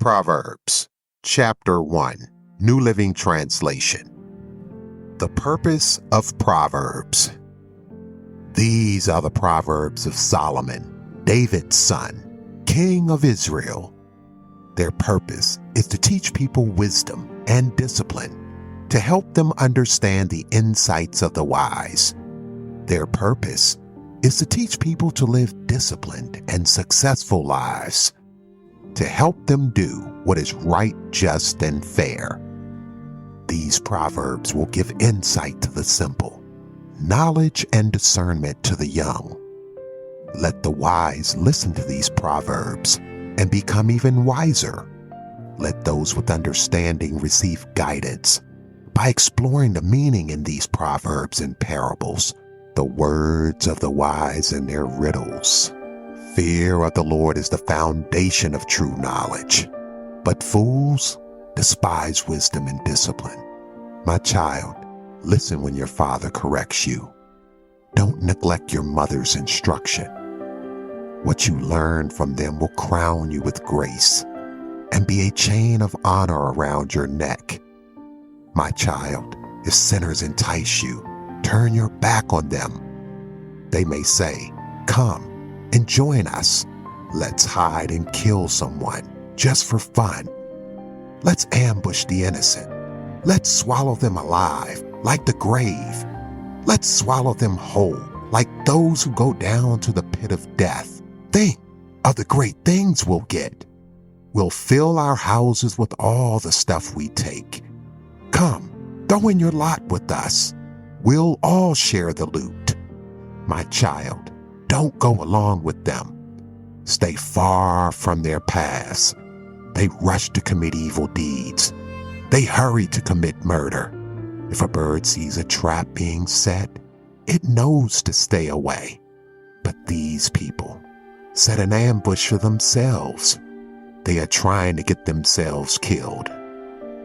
Proverbs, Chapter 1, New Living Translation. The purpose of Proverbs. These are the Proverbs of Solomon, David's son, King of Israel. Their purpose is to teach people wisdom and discipline, to help them understand the insights of the wise. Their purpose is to teach people to live disciplined and successful lives, to help them do what is right, just, and fair. These proverbs will give insight to the simple, knowledge and discernment to the young. Let the wise listen to these proverbs and become even wiser. Let those with understanding receive guidance by exploring the meaning in these proverbs and parables, the words of the wise and their riddles. Fear of the Lord is the foundation of true knowledge, but fools despise wisdom and discipline. My child, listen when your father corrects you. Don't neglect your mother's instruction. What you learn from them will crown you with grace and be a chain of honor around your neck. My child, if sinners entice you, turn your back on them. They may say, "Come and join us. Let's hide and kill someone just for fun. Let's ambush the innocent. Let's swallow them alive like the grave. Let's swallow them whole like those who go down to the pit of death. Think of the great things we'll get. We'll fill our houses with all the stuff we take. Come, throw in your lot with us. We'll all share the loot." My child, don't go along with them. Stay far from their paths. They rush to commit evil deeds. They hurry to commit murder. If a bird sees a trap being set, it knows to stay away. But these people set an ambush for themselves. They are trying to get themselves killed.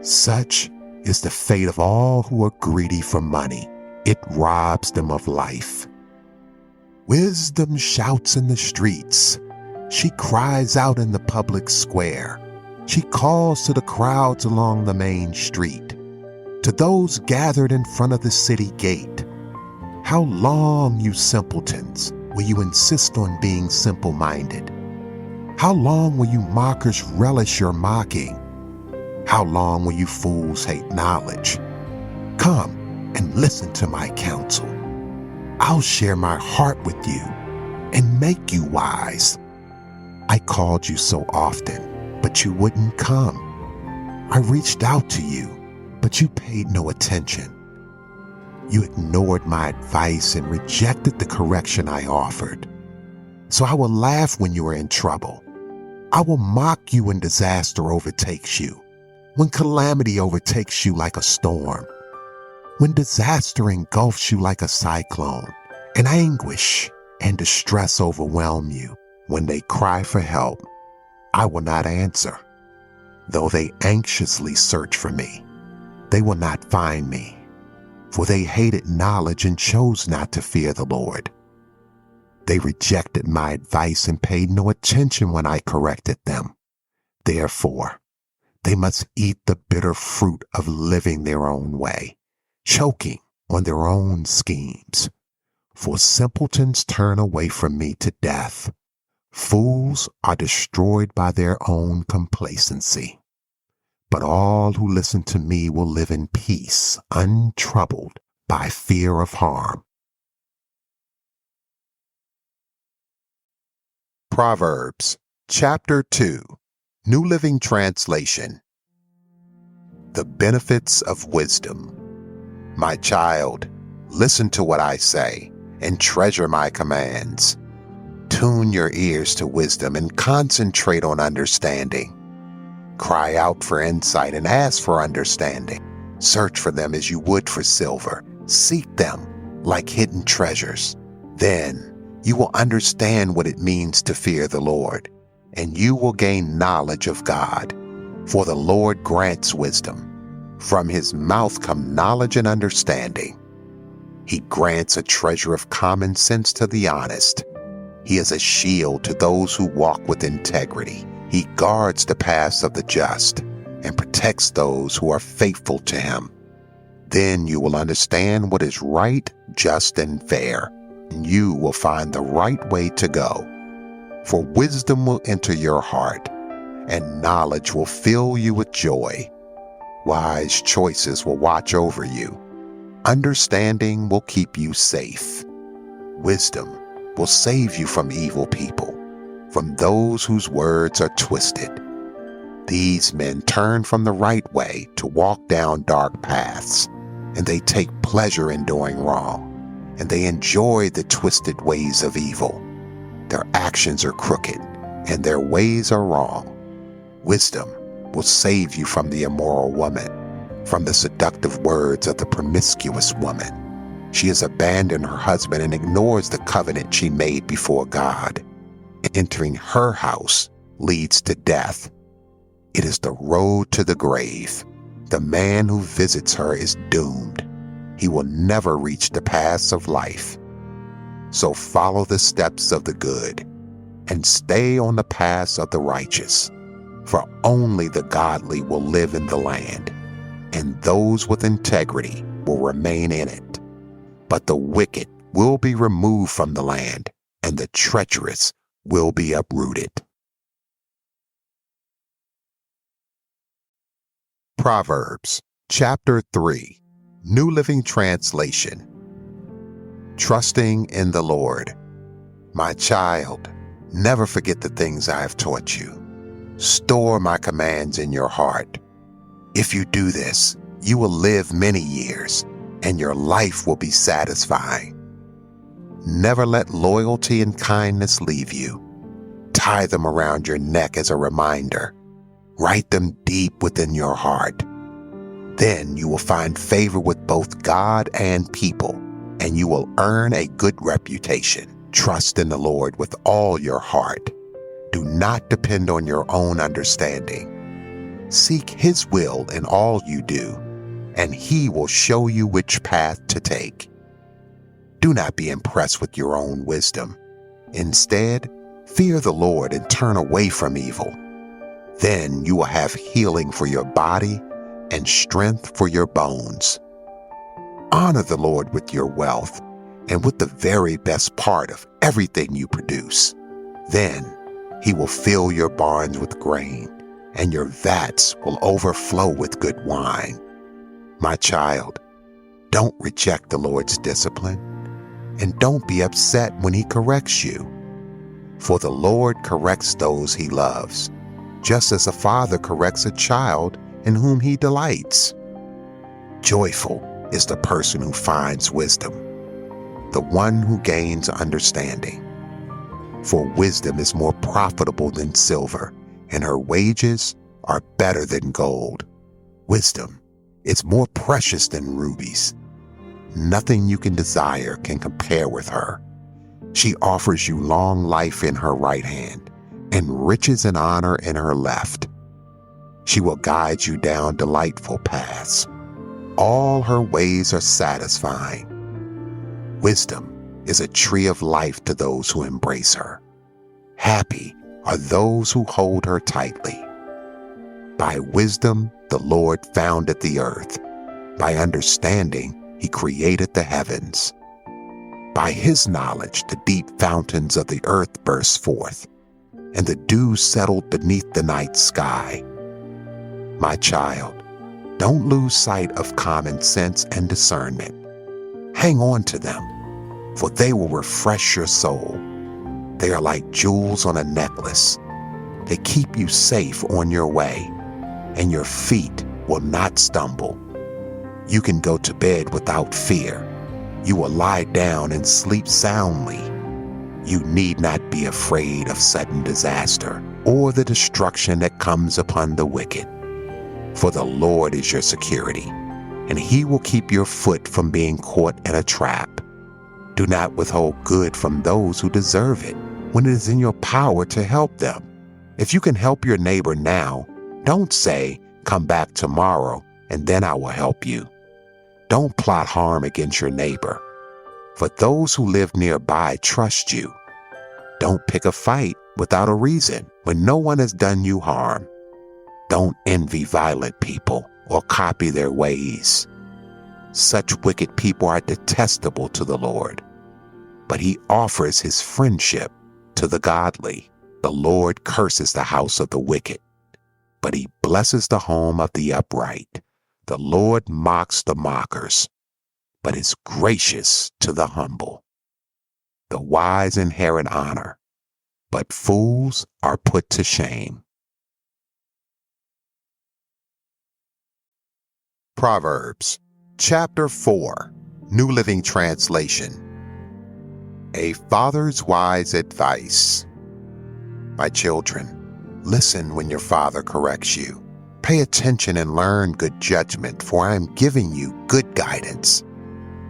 Such is the fate of all who are greedy for money. It robs them of life. Wisdom shouts in the streets. She cries out in the public square. She calls to the crowds along the main street, to those gathered in front of the city gate. How long, you simpletons, will you insist on being simple-minded? How long will you mockers relish your mocking? How long will you fools hate knowledge? Come and listen to my counsel. I'll share my heart with you and make you wise. I called you so often, but you wouldn't come. I reached out to you, but you paid no attention. You ignored my advice and rejected the correction I offered. So I will laugh when you are in trouble. I will mock you when disaster overtakes you, when calamity overtakes you like a storm, when disaster engulfs you like a cyclone, and anguish and distress overwhelm you. When they cry for help, I will not answer. Though they anxiously search for me, they will not find me, for they hated knowledge and chose not to fear the Lord. They rejected my advice and paid no attention when I corrected them. Therefore, they must eat the bitter fruit of living their own way, choking on their own schemes. For simpletons turn away from me to death. Fools are destroyed by their own complacency. But all who listen to me will live in peace, untroubled by fear of harm. Proverbs, Chapter 2, New Living Translation. The benefits of wisdom. My child, listen to what I say and treasure my commands. Tune your ears to wisdom and concentrate on understanding. Cry out for insight and ask for understanding. Search for them as you would for silver. Seek them like hidden treasures. Then you will understand what it means to fear the Lord, and you will gain knowledge of God. For the Lord grants wisdom. From his mouth come knowledge and understanding. He grants a treasure of common sense to the honest. He is a shield to those who walk with integrity. He guards the paths of the just and protects those who are faithful to him. Then you will understand what is right, just, and fair, and you will find the right way to go. For wisdom will enter your heart, and knowledge will fill you with joy. Wise choices will watch over you. Understanding will keep you safe. Wisdom will save you from evil people, from those whose words are twisted. These men turn from the right way to walk down dark paths, and they take pleasure in doing wrong, and they enjoy the twisted ways of evil. Their actions are crooked, and their ways are wrong. Wisdom will save you from the immoral woman, from the seductive words of the promiscuous woman. She has abandoned her husband and ignores the covenant she made before God. Entering her house leads to death. It is the road to the grave. The man who visits her is doomed. He will never reach the paths of life. So follow the steps of the good and stay on the paths of the righteous. For only the godly will live in the land, and those with integrity will remain in it. But the wicked will be removed from the land, and the treacherous will be uprooted. Proverbs, chapter 3, New Living Translation. Trusting in the Lord. My child, never forget the things I have taught you. Store my commands in your heart. If you do this, you will live many years, and your life will be satisfying. Never let loyalty and kindness leave you. Tie them around your neck as a reminder. Write them deep within your heart. Then you will find favor with both God and people, and you will earn a good reputation. Trust in the Lord with all your heart. Do not depend on your own understanding. Seek His will in all you do, and He will show you which path to take. Do not be impressed with your own wisdom. Instead, fear the Lord and turn away from evil. Then you will have healing for your body and strength for your bones. Honor the Lord with your wealth and with the very best part of everything you produce. Then He will fill your barns with grain, and your vats will overflow with good wine. My child, don't reject the Lord's discipline, and don't be upset when He corrects you. For the Lord corrects those He loves, just as a father corrects a child in whom he delights. Joyful is the person who finds wisdom, the one who gains understanding. For wisdom is more profitable than silver, and her wages are better than gold. Wisdom is more precious than rubies. Nothing you can desire can compare with her. She offers you long life in her right hand, and riches and honor in her left. She will guide you down delightful paths. All her ways are satisfying. Wisdom is a tree of life to those who embrace her. Happy are those who hold her tightly. By wisdom the Lord founded the earth. By understanding He created the heavens. By His knowledge the deep fountains of the earth burst forth, and the dew settled beneath the night sky. My child, don't lose sight of common sense and discernment. Hang on to them, for they will refresh your soul. They are like jewels on a necklace. They keep you safe on your way, and your feet will not stumble. You can go to bed without fear. You will lie down and sleep soundly. You need not be afraid of sudden disaster or the destruction that comes upon the wicked. For the Lord is your security, and He will keep your foot from being caught in a trap. Do not withhold good from those who deserve it when it is in your power to help them. If you can help your neighbor now, don't say, "Come back tomorrow, and then I will help you." Don't plot harm against your neighbor, for those who live nearby trust you. Don't pick a fight without a reason when no one has done you harm. Don't envy violent people or copy their ways. Such wicked people are detestable to the Lord, but he offers his friendship to the godly. The Lord curses the house of the wicked, but he blesses the home of the upright. The Lord mocks the mockers, but is gracious to the humble. The wise inherit honor, but fools are put to shame. Proverbs, chapter 4, New Living Translation. A father's wise advice. My children, listen when your father corrects you. Pay attention and learn good judgment, for I am giving you good guidance.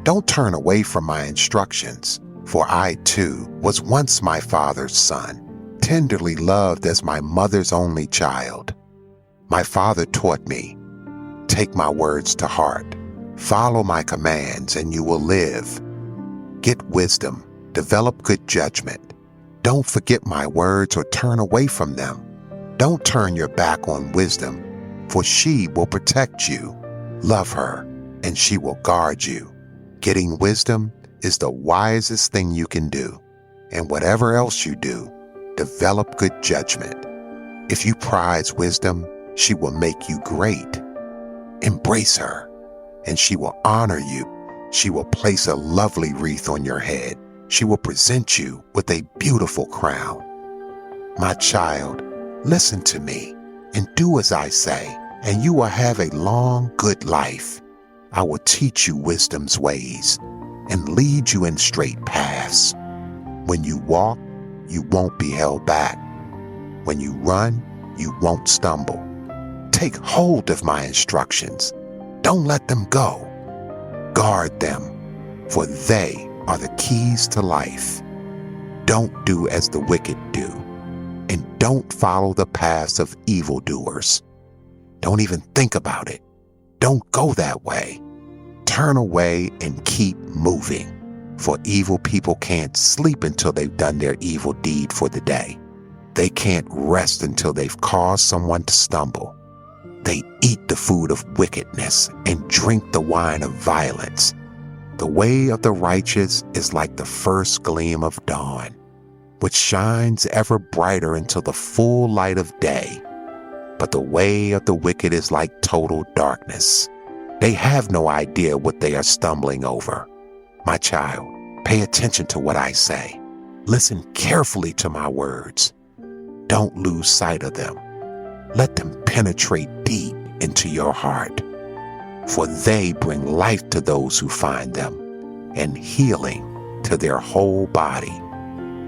Don't turn away from my instructions, for I too was once my father's son, tenderly loved as my mother's only child. My father taught me, take my words to heart, follow my commands, and you will live. Get wisdom, develop good judgment. Don't forget my words or turn away from them. Don't turn your back on wisdom, for she will protect you. Love her, and she will guard you. Getting wisdom is the wisest thing you can do. And whatever else you do, develop good judgment. If you prize wisdom, she will make you great. Embrace her, and she will honor you. She will place a lovely wreath on your head. She will present you with a beautiful crown. My child, listen to me and do as I say, and you will have a long, good life. I will teach you wisdom's ways and lead you in straight paths. When you walk, you won't be held back. When you run, you won't stumble. Take hold of my instructions. Don't let them go. Guard them, for they are the keys to life. Don't do as the wicked do, and don't follow the paths of evildoers. Don't even think about it. Don't go that way. Turn away and keep moving, for evil people can't sleep until they've done their evil deed for the day. They can't rest until they've caused someone to stumble. They eat the food of wickedness and drink the wine of violence. The way of the righteous is like the first gleam of dawn, which shines ever brighter until the full light of day. But the way of the wicked is like total darkness. They have no idea what they are stumbling over. My child, pay attention to what I say. Listen carefully to my words. Don't lose sight of them. Let them penetrate deep into your heart, for they bring life to those who find them and healing to their whole body.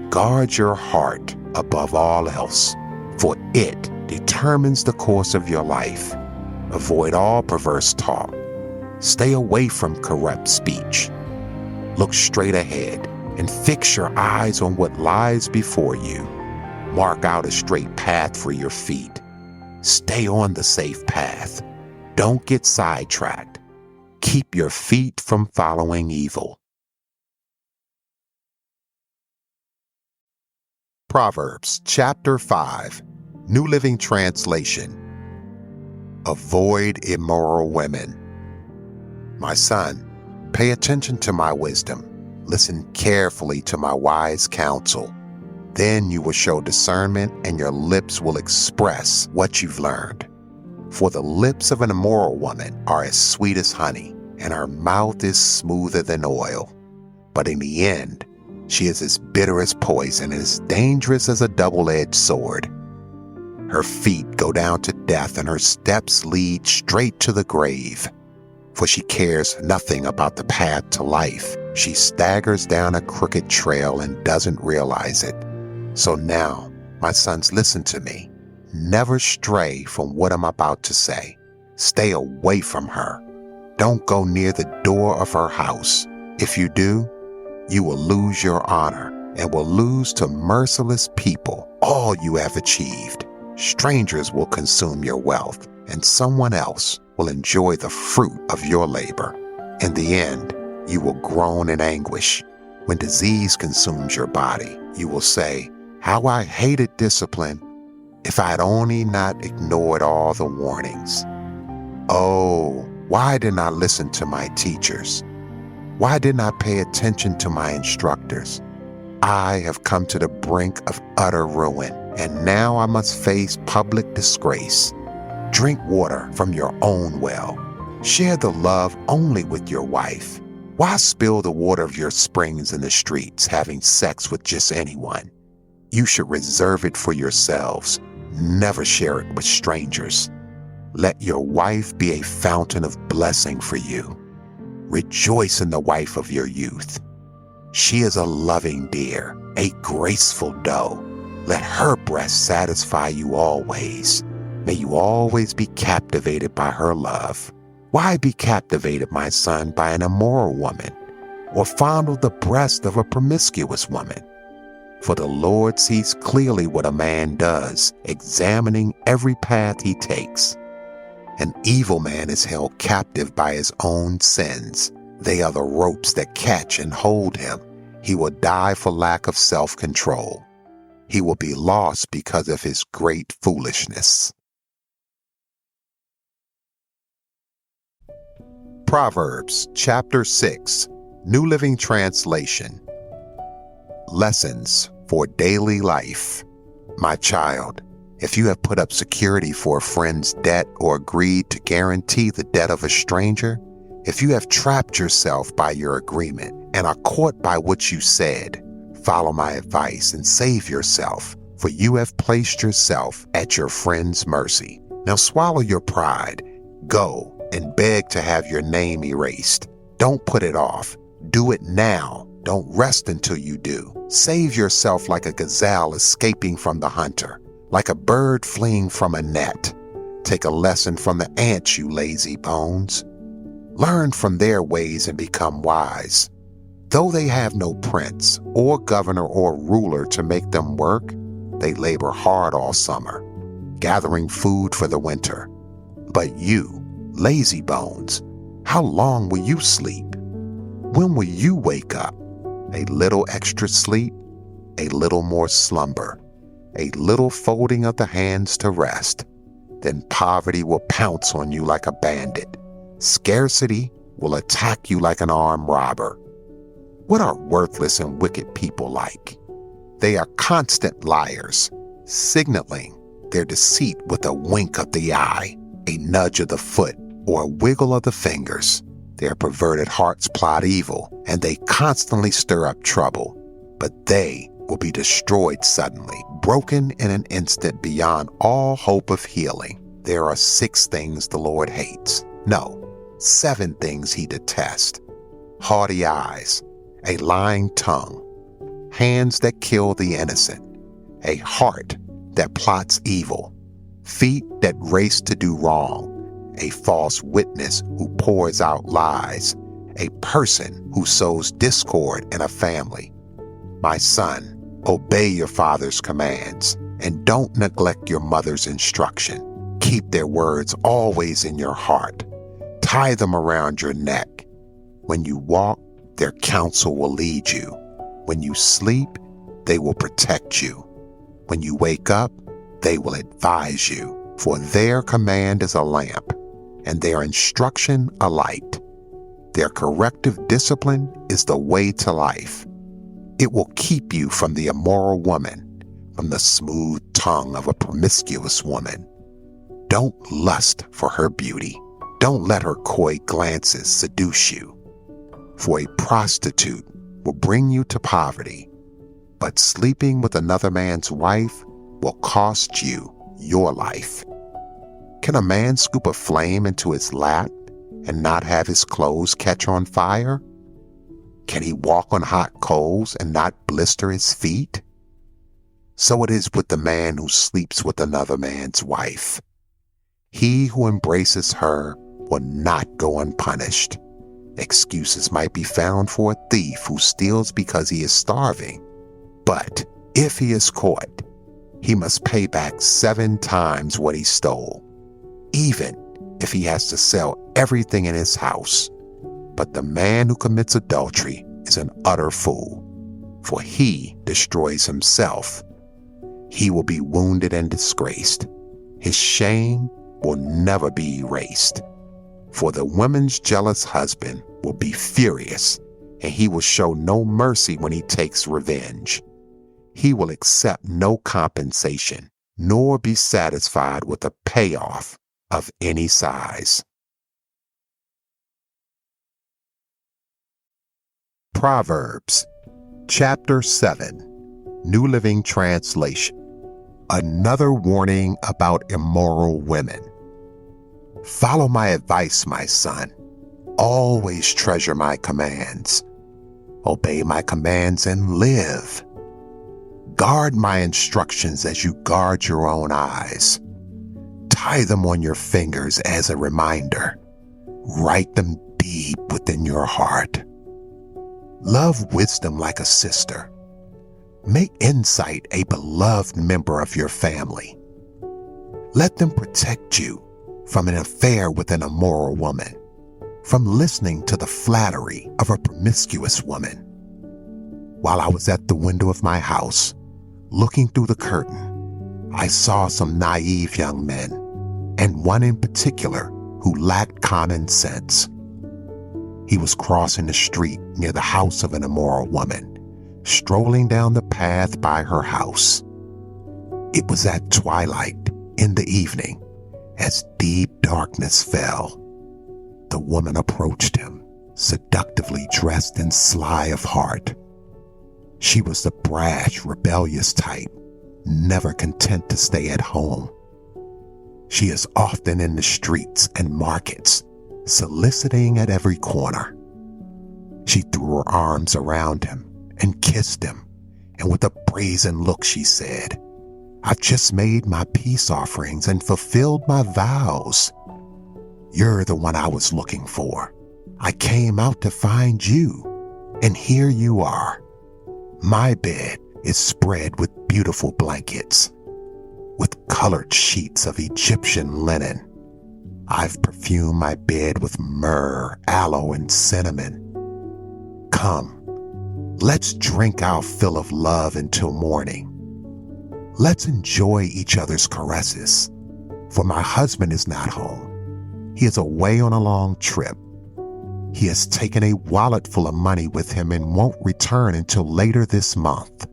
Guard your heart above all else, for it determines the course of your life. Avoid all perverse talk. Stay away from corrupt speech. Look straight ahead and fix your eyes on what lies before you. Mark out a straight path for your feet. Stay on the safe path. Don't get sidetracked. Keep your feet from following evil. Proverbs chapter 5, New Living Translation. Avoid immoral women. My son, pay attention to my wisdom. Listen carefully to my wise counsel. Then you will show discernment, and your lips will express what you've learned. For the lips of an immoral woman are as sweet as honey, and her mouth is smoother than oil. But in the end, she is as bitter as poison and as dangerous as a double-edged sword. Her feet go down to death, and her steps lead straight to the grave. For she cares nothing about the path to life. She staggers down a crooked trail and doesn't realize it. So now, my sons, listen to me. Never stray from what I'm about to say. Stay away from her. Don't go near the door of her house. If you do, you will lose your honor and will lose to merciless people all you have achieved. Strangers will consume your wealth, and someone else will enjoy the fruit of your labor. In the end, you will groan in anguish. When disease consumes your body, you will say, How I hated discipline. If I had only not ignored all the warnings. Oh, why didn't I listen to my teachers? Why didn't I pay attention to my instructors? I have come to the brink of utter ruin, and now I must face public disgrace. Drink water from your own well. Share the love only with your wife. Why spill the water of your springs in the streets, having sex with just anyone? You should reserve it for yourselves. Never share it with strangers. Let your wife be a fountain of blessing for you. Rejoice in the wife of your youth. She is a loving deer, a graceful doe. Let her breast satisfy you always. May you always be captivated by her love. Why be captivated, my son, by an immoral woman, or fondle the breast of a promiscuous woman? For the Lord sees clearly what a man does, examining every path he takes. An evil man is held captive by his own sins. They are the ropes that catch and hold him. He will die for lack of self-control. He will be lost because of his great foolishness. Proverbs chapter 6, New Living Translation. Lessons for daily life. My child, if you have put up security for a friend's debt or agreed to guarantee the debt of a stranger, if you have trapped yourself by your agreement and are caught by what you said, follow my advice and save yourself, for you have placed yourself at your friend's mercy. Now swallow your pride. Go and beg to have your name erased. Don't put it off. Do it now. Don't rest until you do. Save yourself like a gazelle escaping from the hunter, like a bird fleeing from a net. Take a lesson from the ants, you lazy bones. Learn from their ways and become wise. Though they have no prince or governor or ruler to make them work, they labor hard all summer, gathering food for the winter. But you, lazy bones, how long will you sleep? When will you wake up? A little extra sleep, a little more slumber, a little folding of the hands to rest. Then poverty will pounce on you like a bandit. Scarcity will attack you like an armed robber. What are worthless and wicked people like? They are constant liars, signaling their deceit with a wink of the eye, a nudge of the foot, or a wiggle of the fingers. Their perverted hearts plot evil, and they constantly stir up trouble. But they will be destroyed suddenly, broken in an instant beyond all hope of healing. There are 6 things the Lord hates. No, 7 things he detests. Haughty eyes, a lying tongue, hands that kill the innocent, a heart that plots evil, feet that race to do wrong, a false witness who pours out lies, a person who sows discord in a family. My son, obey your father's commands, and don't neglect your mother's instruction. Keep their words always in your heart. Tie them around your neck. When you walk, their counsel will lead you. When you sleep, they will protect you. When you wake up, they will advise you. For their command is a lamp, and their instruction a light. Their corrective discipline is the way to life. It will keep you from the immoral woman, from the smooth tongue of a promiscuous woman. Don't lust for her beauty. Don't let her coy glances seduce you. For a prostitute will bring you to poverty, but sleeping with another man's wife will cost you your life. Can a man scoop a flame into his lap and not have his clothes catch on fire? Can he walk on hot coals and not blister his feet? So it is with the man who sleeps with another man's wife. He who embraces her will not go unpunished. Excuses might be found for a thief who steals because he is starving. But if he is caught, he must pay back 7 times what he stole, even if he has to sell everything in his house. But the man who commits adultery is an utter fool, for he destroys himself. He will be wounded and disgraced. His shame will never be erased. For the woman's jealous husband will be furious, and he will show no mercy when he takes revenge. He will accept no compensation, nor be satisfied with a payoff of any size. Proverbs, chapter 7, New Living Translation. Another warning about immoral women. Follow my advice, my son. Always treasure my commands. Obey my commands and live. Guard my instructions as you guard your own eyes. Tie them on your fingers as a reminder. Write them deep within your heart. Love wisdom like a sister. Make insight a beloved member of your family. Let them protect you from an affair with an immoral woman, from listening to the flattery of a promiscuous woman. While I was at the window of my house, looking through the curtain, I saw some naive young men, and one in particular who lacked common sense. He was crossing the street near the house of an immoral woman, strolling down the path by her house. It was at twilight in the evening, as deep darkness fell. The woman approached him, seductively dressed and sly of heart. She was the brash, rebellious type, never content to stay at home. She is often in the streets and markets, soliciting at every corner. She threw her arms around him and kissed him, and with a brazen look she said, "I've just made my peace offerings and fulfilled my vows. You're the one I was looking for. I came out to find you, and here you are. My bed is spread with beautiful blankets, with colored sheets of Egyptian linen. I've perfumed my bed with myrrh, aloe, and cinnamon. Come, let's drink our fill of love until morning. Let's enjoy each other's caresses, for my husband is not home. He is away on a long trip. He has taken a wallet full of money with him and won't return until later this month."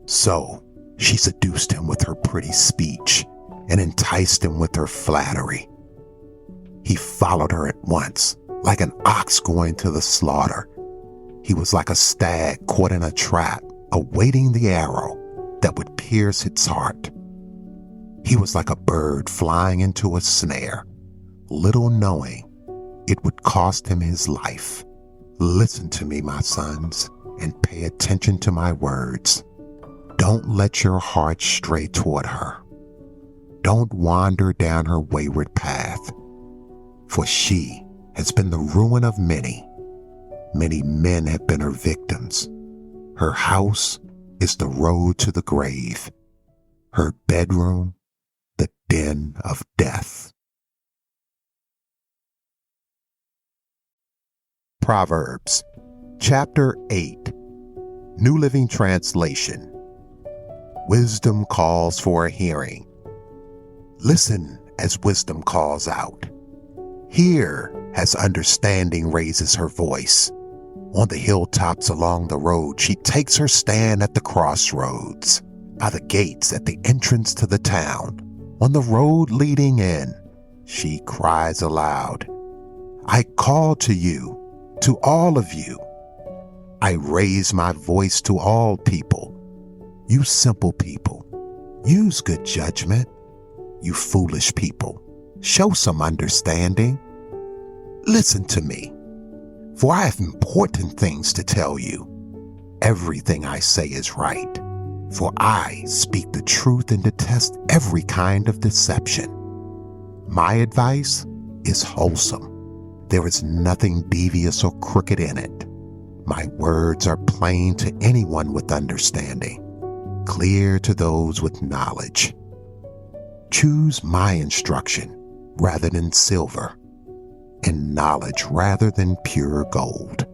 So she seduced him with her pretty speech and enticed him with her flattery. He followed her at once, like an ox going to the slaughter. He was like a stag caught in a trap, awaiting the arrow that would pierce its heart. He was like a bird flying into a snare, little knowing it would cost him his life. Listen to me, my sons, and pay attention to my words. Don't let your heart stray toward her. Don't wander down her wayward path, for she has been the ruin of many. Many men have been her victims. Her house is the road to the grave, her bedroom the den of death. Proverbs, chapter 8, New Living Translation. Wisdom calls for a hearing. Listen as wisdom calls out. Hear as understanding raises her voice. On the hilltops along the road, she takes her stand at the crossroads, by the gates at the entrance to the town. On the road leading in, she cries aloud, "I call to you, to all of you. I raise my voice to all people. You simple people, use good judgment. You foolish people, show some understanding. Listen to me, for I have important things to tell you. Everything I say is right, for I speak the truth and detest every kind of deception. My advice is wholesome. There is nothing devious or crooked in it. My words are plain to anyone with understanding, clear to those with knowledge. Choose my instruction rather than silver, and knowledge rather than pure gold.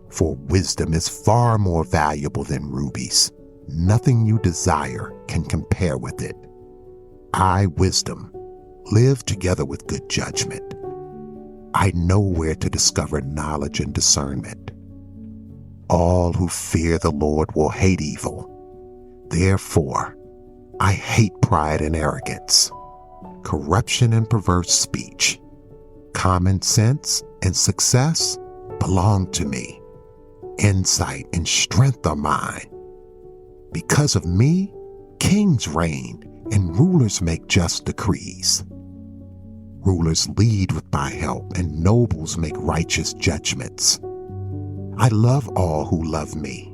For wisdom is far more valuable than rubies, Nothing you desire can compare with it. I, wisdom, live together with good judgment. I know where to discover knowledge and discernment. All who fear the Lord will hate evil. Therefore, I hate pride and arrogance, corruption and perverse speech. Common sense and success belong to me. Insight and strength are mine. Because of me, kings reign and rulers make just decrees. Rulers lead with my help, and nobles make righteous judgments. I love all who love me.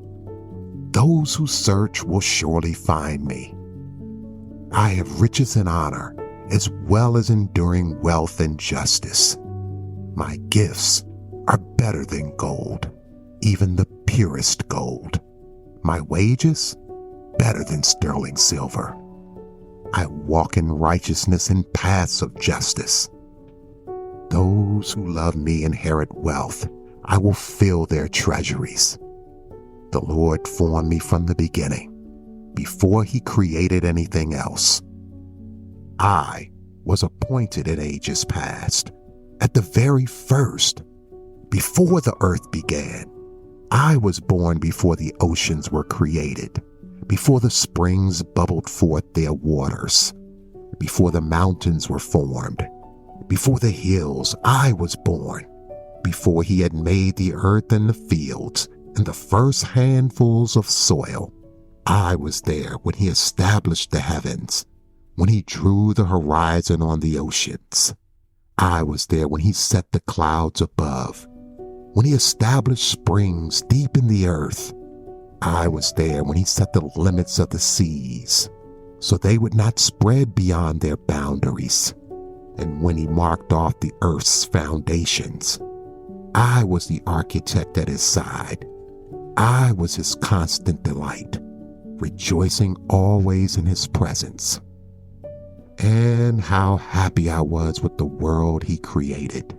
Those who search will surely find me. I have riches and honor, as well as enduring wealth and justice. My gifts are better than gold, even the purest gold. My wages, better than sterling silver. I walk in righteousness and paths of justice. Those who love me inherit wealth. I will fill their treasuries. The Lord formed me from the beginning, before he created anything else. I was appointed in ages past, at the very first, before the earth began. I was born before the oceans were created, before the springs bubbled forth their waters, before the mountains were formed, before the hills I was born, before he had made the earth and the fields and the first handfuls of soil. I was there when he established the heavens, when he drew the horizon on the oceans. I was there when he set the clouds above, when he established springs deep in the earth. I was there when he set the limits of the seas, so they would not spread beyond their boundaries, and when he marked off the earth's foundations. I was the architect at his side. I was his constant delight, rejoicing always in his presence. And how happy I was with the world he created.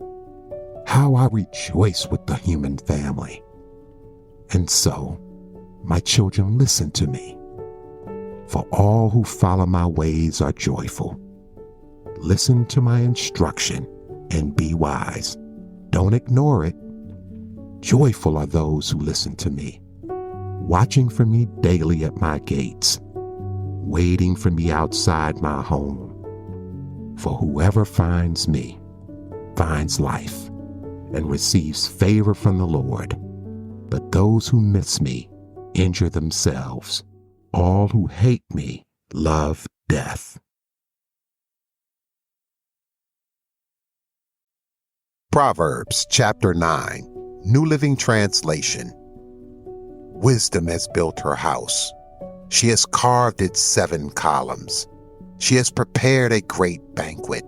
How I rejoiced with the human family. And so, my children, listen to me. For all who follow my ways are joyful. Listen to my instruction and be wise. Don't ignore it. Joyful are those who listen to me, watching for me daily at my gates, waiting for me outside my home. For whoever finds me finds life and receives favor from the Lord. But those who miss me injure themselves. All who hate me love death. Proverbs chapter 9, New Living Translation. Wisdom has built her house. She has carved its 7 columns. She has prepared a great banquet,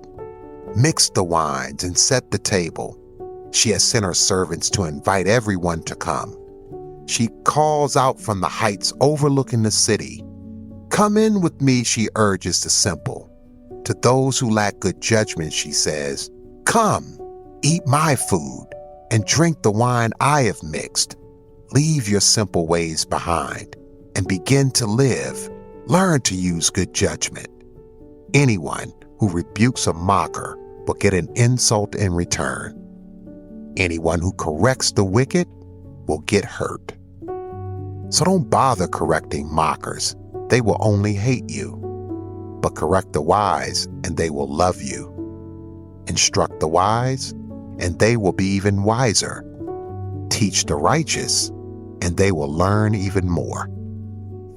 mixed the wines and set the table. She has sent her servants to invite everyone to come. She calls out from the heights overlooking the city. Come in with me, she urges the simple. To those who lack good judgment, she says, come, eat my food and drink the wine I have mixed. Leave your simple ways behind and begin to live. Learn to use good judgment. Anyone who rebukes a mocker will get an insult in return. Anyone who corrects the wicked will get hurt. So don't bother correcting mockers. They will only hate you. But correct the wise, and they will love you. Instruct the wise, and they will be even wiser. Teach the righteous, and they will learn even more.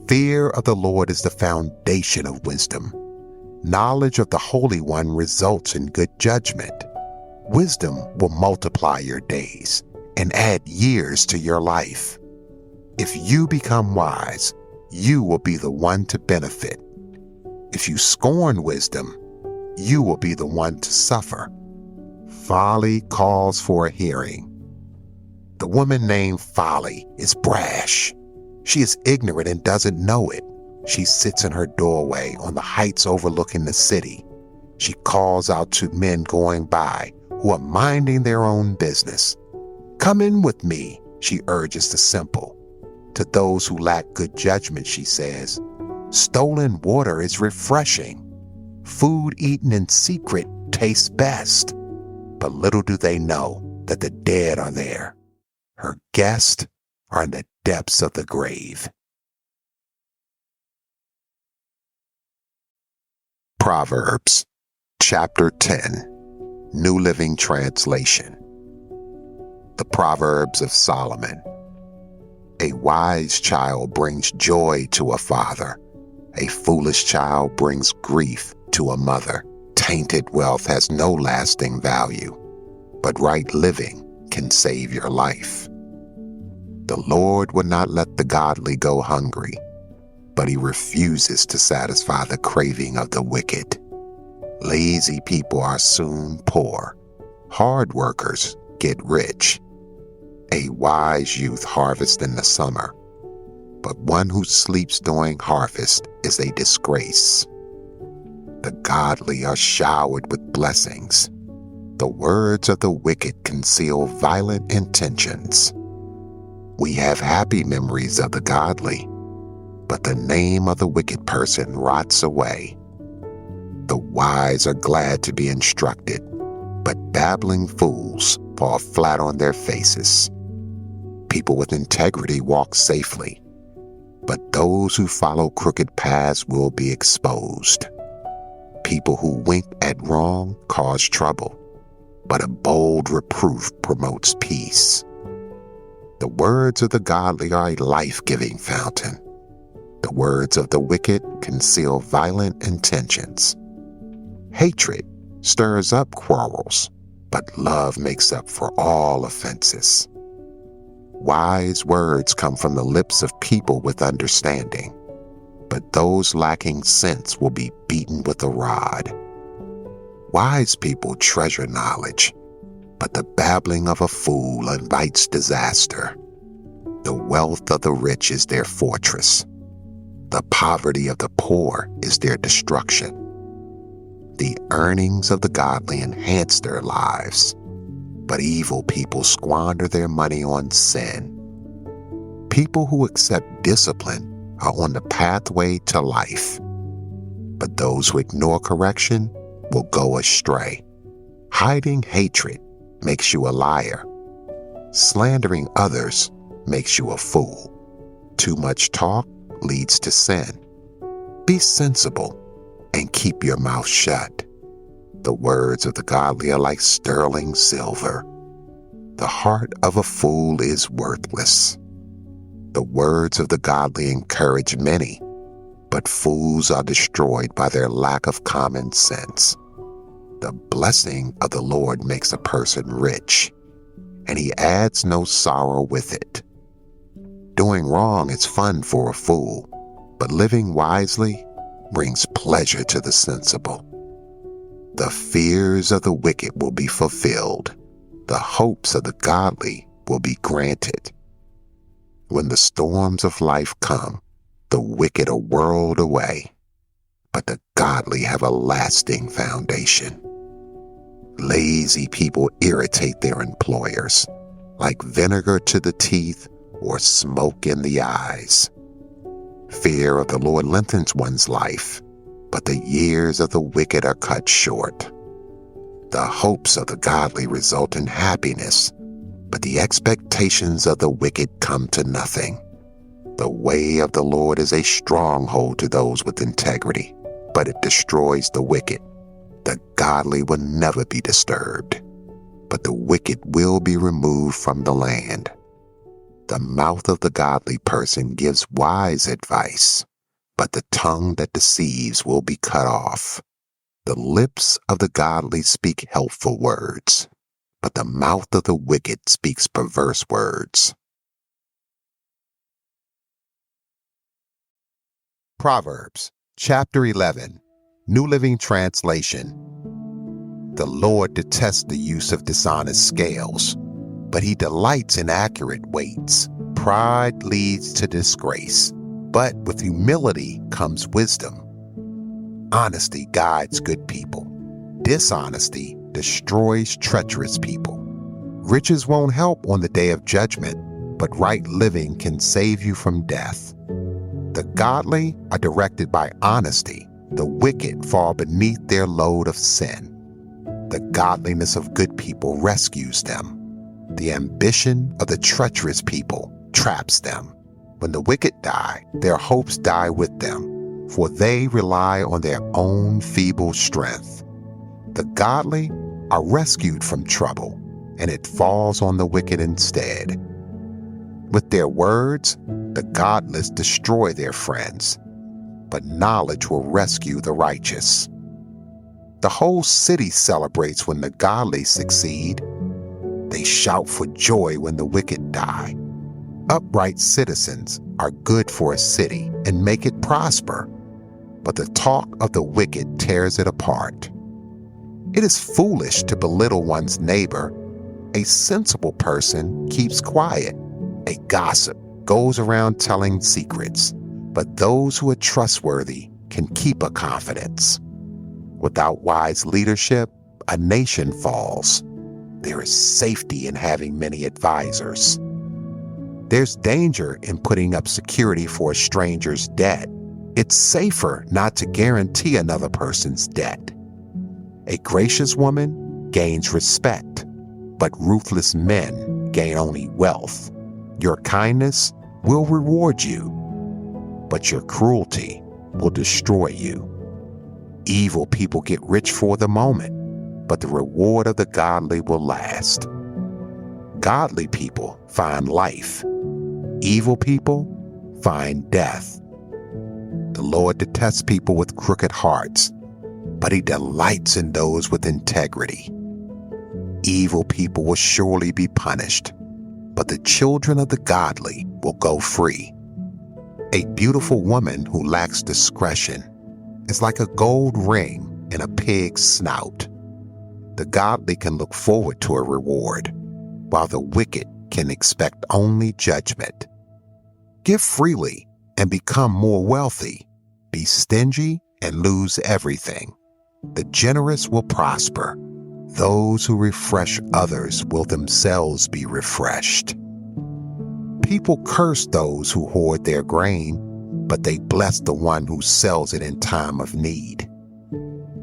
Fear of the Lord is the foundation of wisdom. Knowledge of the Holy One results in good judgment. Wisdom will multiply your days and add years to your life. If you become wise, you will be the one to benefit. If you scorn wisdom, you will be the one to suffer. Folly calls for a hearing. The woman named Folly is brash. She is ignorant and doesn't know it. She sits in her doorway on the heights overlooking the city. She calls out to men going by who are minding their own business. Come in with me, she urges the simple. To those who lack good judgment, she says, stolen water is refreshing. Food eaten in secret tastes best. But little do they know that the dead are there. Her guests are in the depths of the grave. Proverbs, chapter 10, New Living Translation. The Proverbs of Solomon. A wise child brings joy to a father. A foolish child brings grief to a mother. Tainted wealth has no lasting value, but right living can save your life. The Lord will not let the godly go hungry, but he refuses to satisfy the craving of the wicked. Lazy people are soon poor. Hard workers get rich. A wise youth harvests in the summer, but one who sleeps during harvest is a disgrace. The godly are showered with blessings. The words of the wicked conceal violent intentions. We have happy memories of the godly, but the name of the wicked person rots away. The wise are glad to be instructed, but babbling fools fall flat on their faces. People with integrity walk safely, but those who follow crooked paths will be exposed. People who wink at wrong cause trouble, but a bold reproof promotes peace. The words of the godly are a life-giving fountain. The words of the wicked conceal violent intentions. Hatred stirs up quarrels, but love makes up for all offenses. Wise words come from the lips of people with understanding, but those lacking sense will be beaten with a rod. Wise people treasure knowledge, but the babbling of a fool invites disaster. The wealth of the rich is their fortress. The poverty of the poor is their destruction. The earnings of the godly enhance their lives, but evil people squander their money on sin. People who accept discipline are on the pathway to life, but those who ignore correction will go astray. Hiding hatred makes you a liar. Slandering others makes you a fool. Too much talk leads to sin. Be sensible and keep your mouth shut. The words of the godly are like sterling silver. The heart of a fool is worthless. The words of the godly encourage many, but fools are destroyed by their lack of common sense. The blessing of the Lord makes a person rich, and he adds no sorrow with it. Doing wrong is fun for a fool, but living wisely brings pleasure to the sensible. The fears of the wicked will be fulfilled. The hopes of the godly will be granted. When the storms of life come, the wicked are whirled away, but the godly have a lasting foundation. Lazy people irritate their employers, like vinegar to the teeth or smoke in the eyes. Fear of the Lord lengthens one's life, but the years of the wicked are cut short. The hopes of the godly result in happiness, but the expectations of the wicked come to nothing. The way of the Lord is a stronghold to those with integrity, but it destroys the wicked. The godly will never be disturbed, but the wicked will be removed from the land. The mouth of the godly person gives wise advice, but the tongue that deceives will be cut off. The lips of the godly speak helpful words, but the mouth of the wicked speaks perverse words. Proverbs, chapter 11, New Living Translation. The Lord detests the use of dishonest scales, but he delights in accurate weights. Pride leads to disgrace, but with humility comes wisdom. Honesty guides good people. Dishonesty destroys treacherous people. Riches won't help on the day of judgment, but right living can save you from death. The godly are directed by honesty. The wicked fall beneath their load of sin. The godliness of good people rescues them. The ambition of the treacherous people traps them. When the wicked die, their hopes die with them, for they rely on their own feeble strength. The godly are rescued from trouble, and it falls on the wicked instead. With their words, the godless destroy their friends, but knowledge will rescue the righteous. The whole city celebrates when the godly succeed. They shout for joy when the wicked die. Upright citizens are good for a city and make it prosper, but the talk of the wicked tears it apart. It is foolish to belittle one's neighbor. A sensible person keeps quiet. A gossip goes around telling secrets, but those who are trustworthy can keep a confidence. Without wise leadership, a nation falls. There is safety in having many advisors. There's danger in putting up security for a stranger's debt. It's safer not to guarantee another person's debt. A gracious woman gains respect, but ruthless men gain only wealth. Your kindness will reward you, but your cruelty will destroy you. Evil people get rich for the moment, but the reward of the godly will last. Godly people find life. Evil people find death. The Lord detests people with crooked hearts, but he delights in those with integrity. Evil people will surely be punished, but the children of the godly will go free. A beautiful woman who lacks discretion is like a gold ring in a pig's snout. The godly can look forward to a reward, while the wicked can expect only judgment. Give freely and become more wealthy. Be stingy and lose everything. The generous will prosper. Those who refresh others will themselves be refreshed. People curse those who hoard their grain, but they bless the one who sells it in time of need.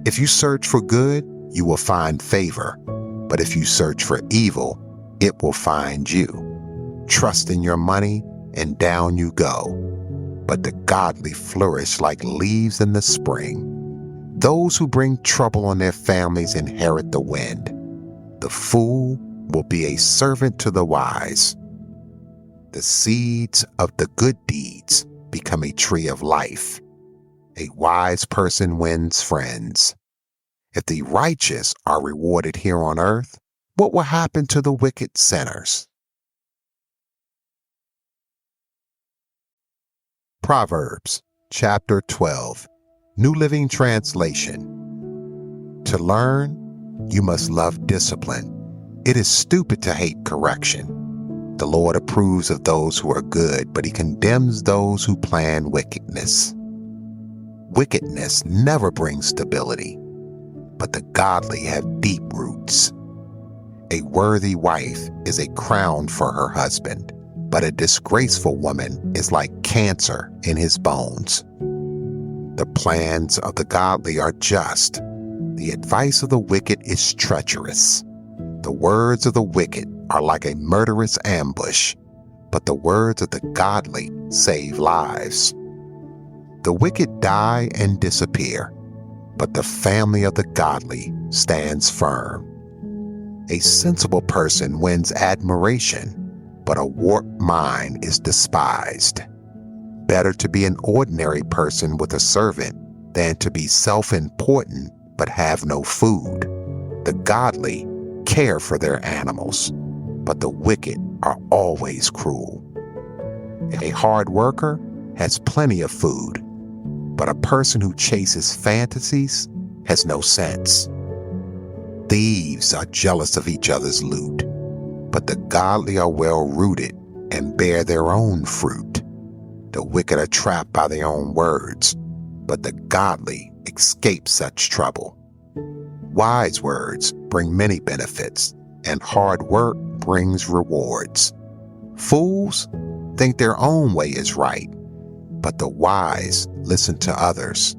If you search for good, you will find favor, but if you search for evil, it will find you. Trust in your money, and down you go. But the godly flourish like leaves in the spring. Those who bring trouble on their families inherit the wind. The fool will be a servant to the wise. The seeds of the good deeds become a tree of life. A wise person wins friends. If the righteous are rewarded here on earth, what will happen to the wicked sinners? Proverbs, chapter 12, New Living Translation. To learn, you must love discipline. It is stupid to hate correction. The Lord approves of those who are good, but he condemns those who plan wickedness. Wickedness never brings stability, but the godly have deep roots. A worthy wife is a crown for her husband, but a disgraceful woman is like cancer in his bones. The plans of the godly are just. The advice of the wicked is treacherous. The words of the wicked are like a murderous ambush, but the words of the godly save lives. The wicked die and disappear, but the family of the godly stands firm. A sensible person wins admiration, but a warped mind is despised. Better to be an ordinary person with a servant than to be self-important but have no food. The godly care for their animals, but the wicked are always cruel. A hard worker has plenty of food, but a person who chases fantasies has no sense. Thieves are jealous of each other's loot, but the godly are well-rooted and bear their own fruit. The wicked are trapped by their own words, but the godly escape such trouble. Wise words bring many benefits, and hard work brings rewards. Fools think their own way is right, but the wise listen to others.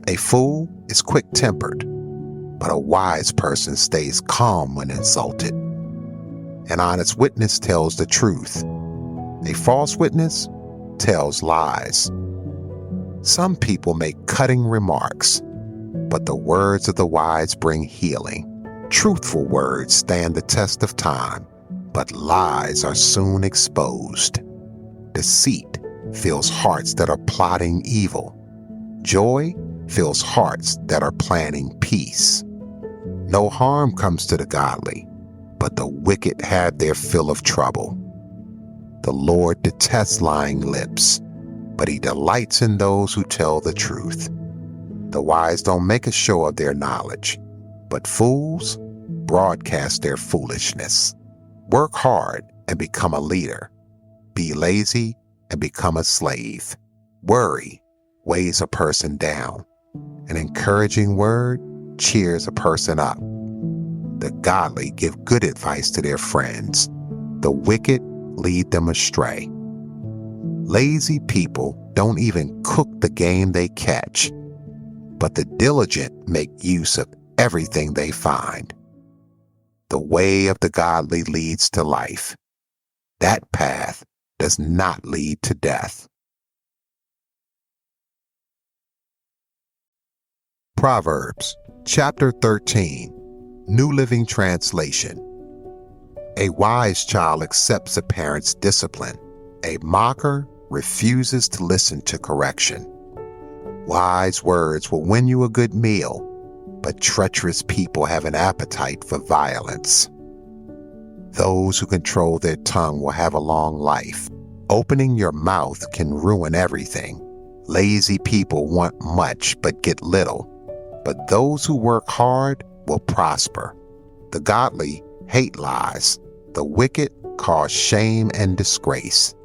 A fool is quick-tempered, but a wise person stays calm when insulted. An honest witness tells the truth. A false witness tells lies. Some people make cutting remarks, but the words of the wise bring healing. Truthful words stand the test of time, but lies are soon exposed. Deceit fills hearts that are plotting evil. Joy fills hearts that are planning peace. No harm comes to the godly, but the wicked have their fill of trouble. The Lord detests lying lips, but he delights in those who tell the truth. The wise don't make a show of their knowledge, but fools broadcast their foolishness. Work hard and become a leader. Be lazy and become a slave. Worry weighs a person down. An encouraging word cheers a person up. The godly give good advice to their friends. The wicked lead them astray. Lazy people don't even cook the game they catch, but the diligent make use of everything they find. The way of the godly leads to life. That path does not lead to death. Proverbs chapter 13, New Living Translation. A wise child accepts a parent's discipline. A mocker refuses to listen to correction. Wise words will win you a good meal, but treacherous people have an appetite for violence. Those who control their tongue will have a long life. Opening your mouth can ruin everything. Lazy people want much but get little, but those who work hard will prosper. The godly hate lies. The wicked cause shame and disgrace.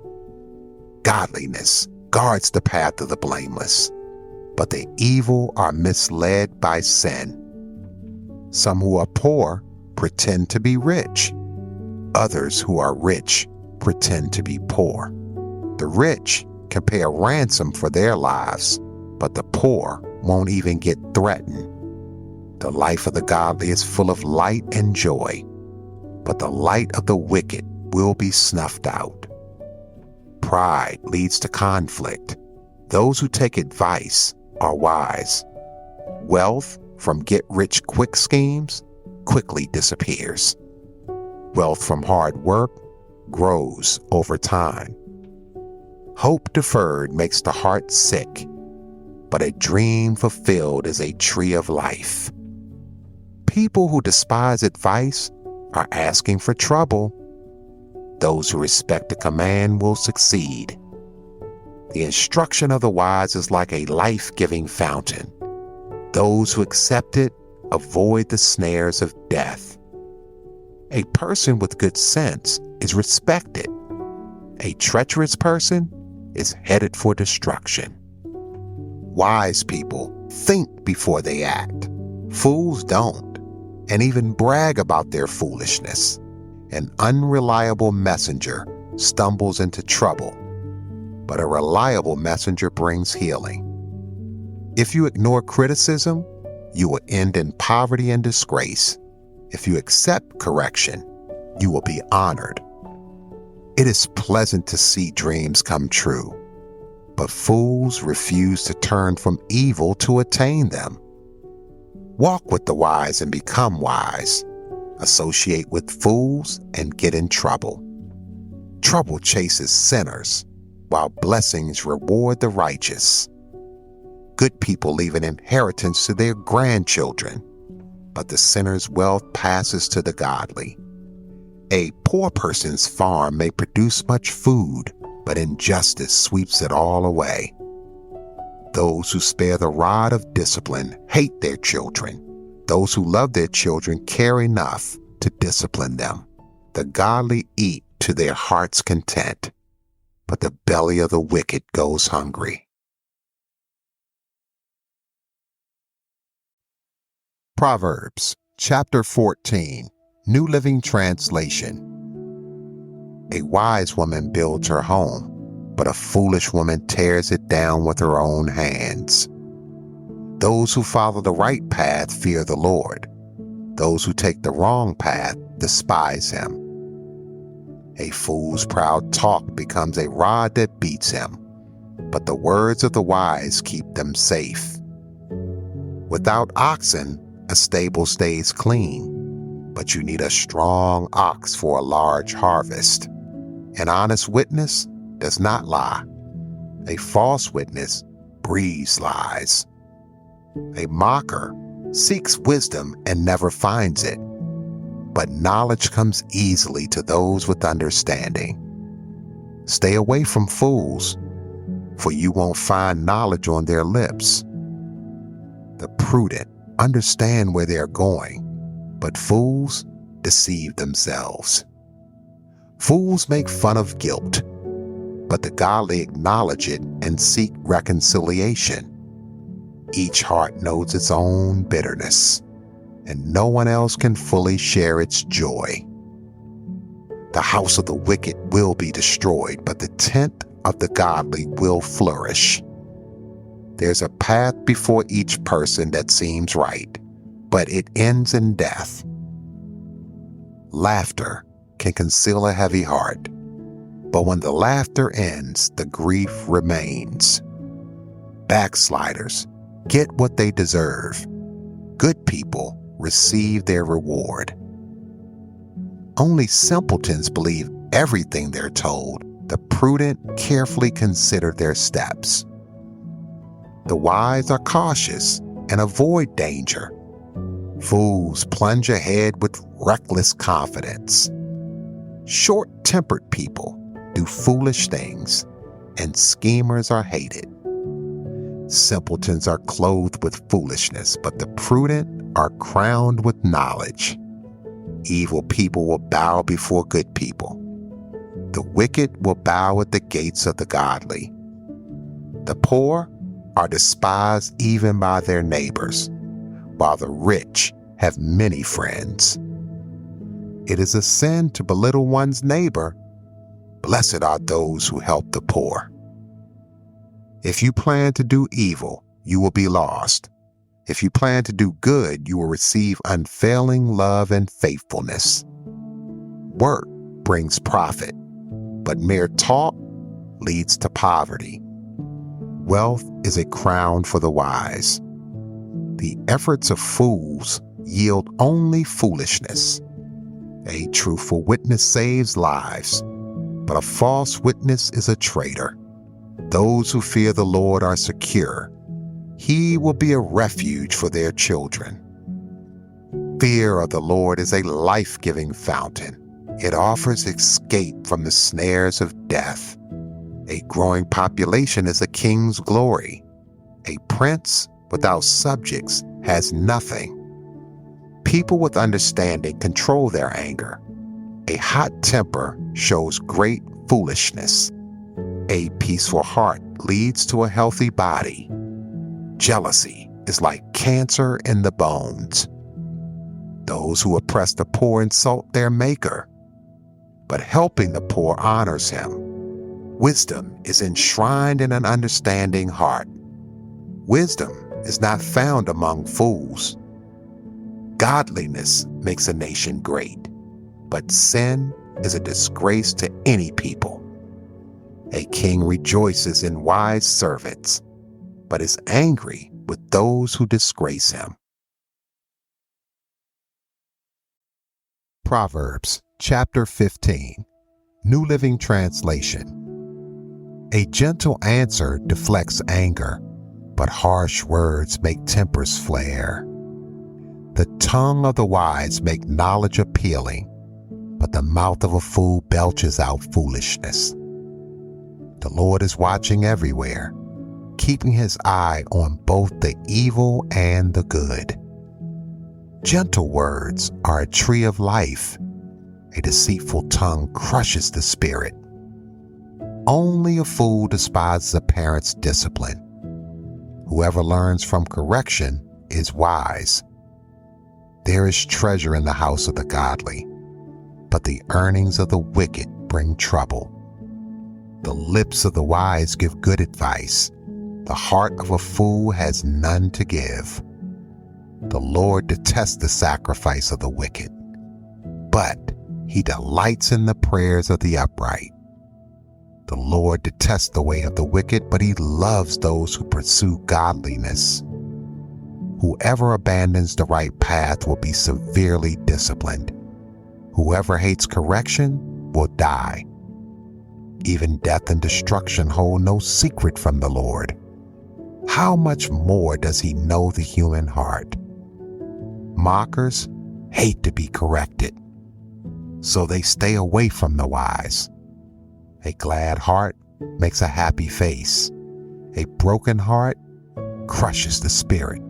Godliness guards the path of the blameless, but the evil are misled by sin. Some who are poor pretend to be rich. Others who are rich pretend to be poor. The rich can pay a ransom for their lives, but the poor won't even get threatened. The life of the godly is full of light and joy, but the light of the wicked will be snuffed out. Pride leads to conflict. Those who take advice are wise. Wealth from get-rich-quick schemes quickly disappears. Wealth from hard work grows over time. Hope deferred makes the heart sick, but a dream fulfilled is a tree of life. People who despise advice are asking for trouble. Those who respect a command will succeed. The instruction of the wise is like a life-giving fountain. Those who accept it avoid the snares of death. A person with good sense is respected. A treacherous person is headed for destruction. Wise people think before they act. Fools don't, and even brag about their foolishness. An unreliable messenger stumbles into trouble, but a reliable messenger brings healing. If you ignore criticism, you will end in poverty and disgrace. If you accept correction, you will be honored. It is pleasant to see dreams come true, but fools refuse to turn from evil to attain them. Walk with the wise and become wise. Associate with fools and get in trouble. Trouble chases sinners, while blessings reward the righteous. Good people leave an inheritance to their grandchildren, but the sinner's wealth passes to the godly. A poor person's farm may produce much food, but injustice sweeps it all away. Those who spare the rod of discipline hate their children. Those who love their children care enough to discipline them. The godly eat to their heart's content, but the belly of the wicked goes hungry. Proverbs chapter 14, New Living Translation. A wise woman builds her home, but a foolish woman tears it down with her own hands. Those who follow the right path fear the Lord. Those who take the wrong path despise him. A fool's proud talk becomes a rod that beats him, but the words of the wise keep them safe. Without oxen, a stable stays clean, but you need a strong ox for a large harvest. An honest witness does not lie. A false witness breathes lies. A mocker seeks wisdom and never finds it, but knowledge comes easily to those with understanding. Stay away from fools, for you won't find knowledge on their lips. The prudent understand where they are going, but fools deceive themselves. Fools make fun of guilt, but the godly acknowledge it and seek reconciliation. Each heart knows its own bitterness, and no one else can fully share its joy. The house of the wicked will be destroyed, but the tent of the godly will flourish. There's a path before each person that seems right, but it ends in death. Laughter can conceal a heavy heart, but when the laughter ends, the grief remains. Backsliders get what they deserve. Good people receive their reward. Only simpletons believe everything they're told. The prudent carefully consider their steps. The wise are cautious and avoid danger. Fools plunge ahead with reckless confidence. Short-tempered people do foolish things, and schemers are hated. Simpletons are clothed with foolishness, but the prudent are crowned with knowledge. Evil people will bow before good people. The wicked will bow at the gates of the godly. The poor are despised even by their neighbors, while the rich have many friends. It is a sin to belittle one's neighbor. Blessed are those who help the poor. If you plan to do evil, you will be lost. If you plan to do good, you will receive unfailing love and faithfulness. Work brings profit, but mere talk leads to poverty. Wealth is a crown for the wise. The efforts of fools yield only foolishness. A truthful witness saves lives, but a false witness is a traitor. Those who fear the Lord are secure. He will be a refuge for their children. Fear of the Lord is a life-giving fountain. It offers escape from the snares of death. A growing population is a king's glory. A prince without subjects has nothing. People with understanding control their anger. A hot temper shows great foolishness. A peaceful heart leads to a healthy body. Jealousy is like cancer in the bones. Those who oppress the poor insult their maker, but helping the poor honors him. Wisdom is enshrined in an understanding heart. Wisdom is not found among fools. Godliness makes a nation great, but sin is a disgrace to any people. A king rejoices in wise servants, but is angry with those who disgrace him. Proverbs chapter 15, New Living Translation. A gentle answer deflects anger, but harsh words make tempers flare. The tongue of the wise make knowledge appealing, but the mouth of a fool belches out foolishness. The Lord is watching everywhere, keeping his eye on both the evil and the good. Gentle words are a tree of life. A deceitful tongue crushes the spirit. Only a fool despises a parent's discipline. Whoever learns from correction is wise. There is treasure in the house of the godly, but the earnings of the wicked bring trouble. The lips of the wise give good advice. The heart of a fool has none to give. The Lord detests the sacrifice of the wicked, but he delights in the prayers of the upright. The Lord detests the way of the wicked, but he loves those who pursue godliness. Whoever abandons the right path will be severely disciplined. Whoever hates correction will die. Even death and destruction hold no secret from the Lord. How much more does he know the human heart? Mockers hate to be corrected, so they stay away from the wise. A glad heart makes a happy face. A broken heart crushes the spirit.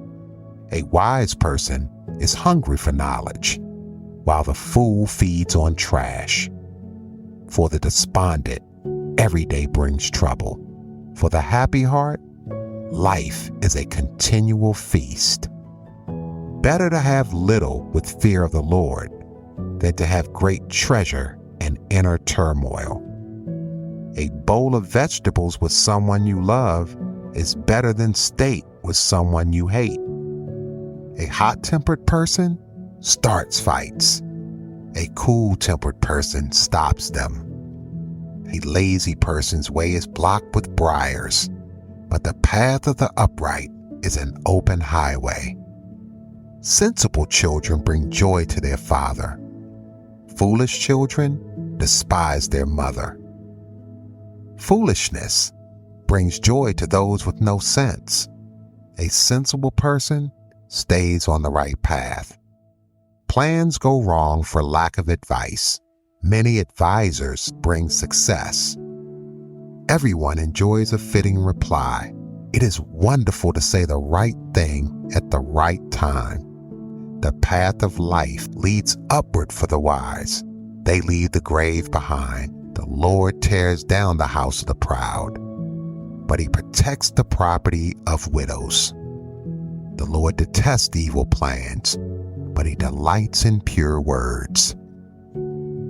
A wise person is hungry for knowledge, while the fool feeds on trash. For the despondent, every day brings trouble. For the happy heart, life is a continual feast. Better to have little with fear of the Lord than to have great treasure and inner turmoil. A bowl of vegetables with someone you love is better than state with someone you hate. A hot-tempered person starts fights. A cool-tempered person stops them. A lazy person's way is blocked with briars, but the path of the upright is an open highway. Sensible children bring joy to their father. Foolish children despise their mother. Foolishness brings joy to those with no sense. A sensible person stays on the right path. Plans go wrong for lack of advice. Many advisors bring success. Everyone enjoys a fitting reply. It is wonderful to say the right thing at the right time. The path of life leads upward for the wise. They leave the grave behind. The Lord tears down the house of the proud, but he protects the property of widows. The Lord detests evil plans, but he delights in pure words.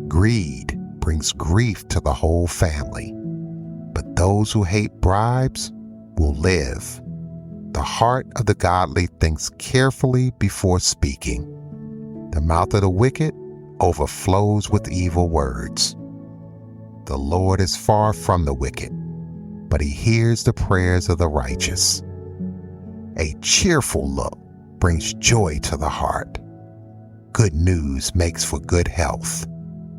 Greed brings grief to the whole family, but those who hate bribes will live. The heart of the godly thinks carefully before speaking. The mouth of the wicked overflows with evil words. The Lord is far from the wicked, but he hears the prayers of the righteous. A cheerful look brings joy to the heart. Good news makes for good health.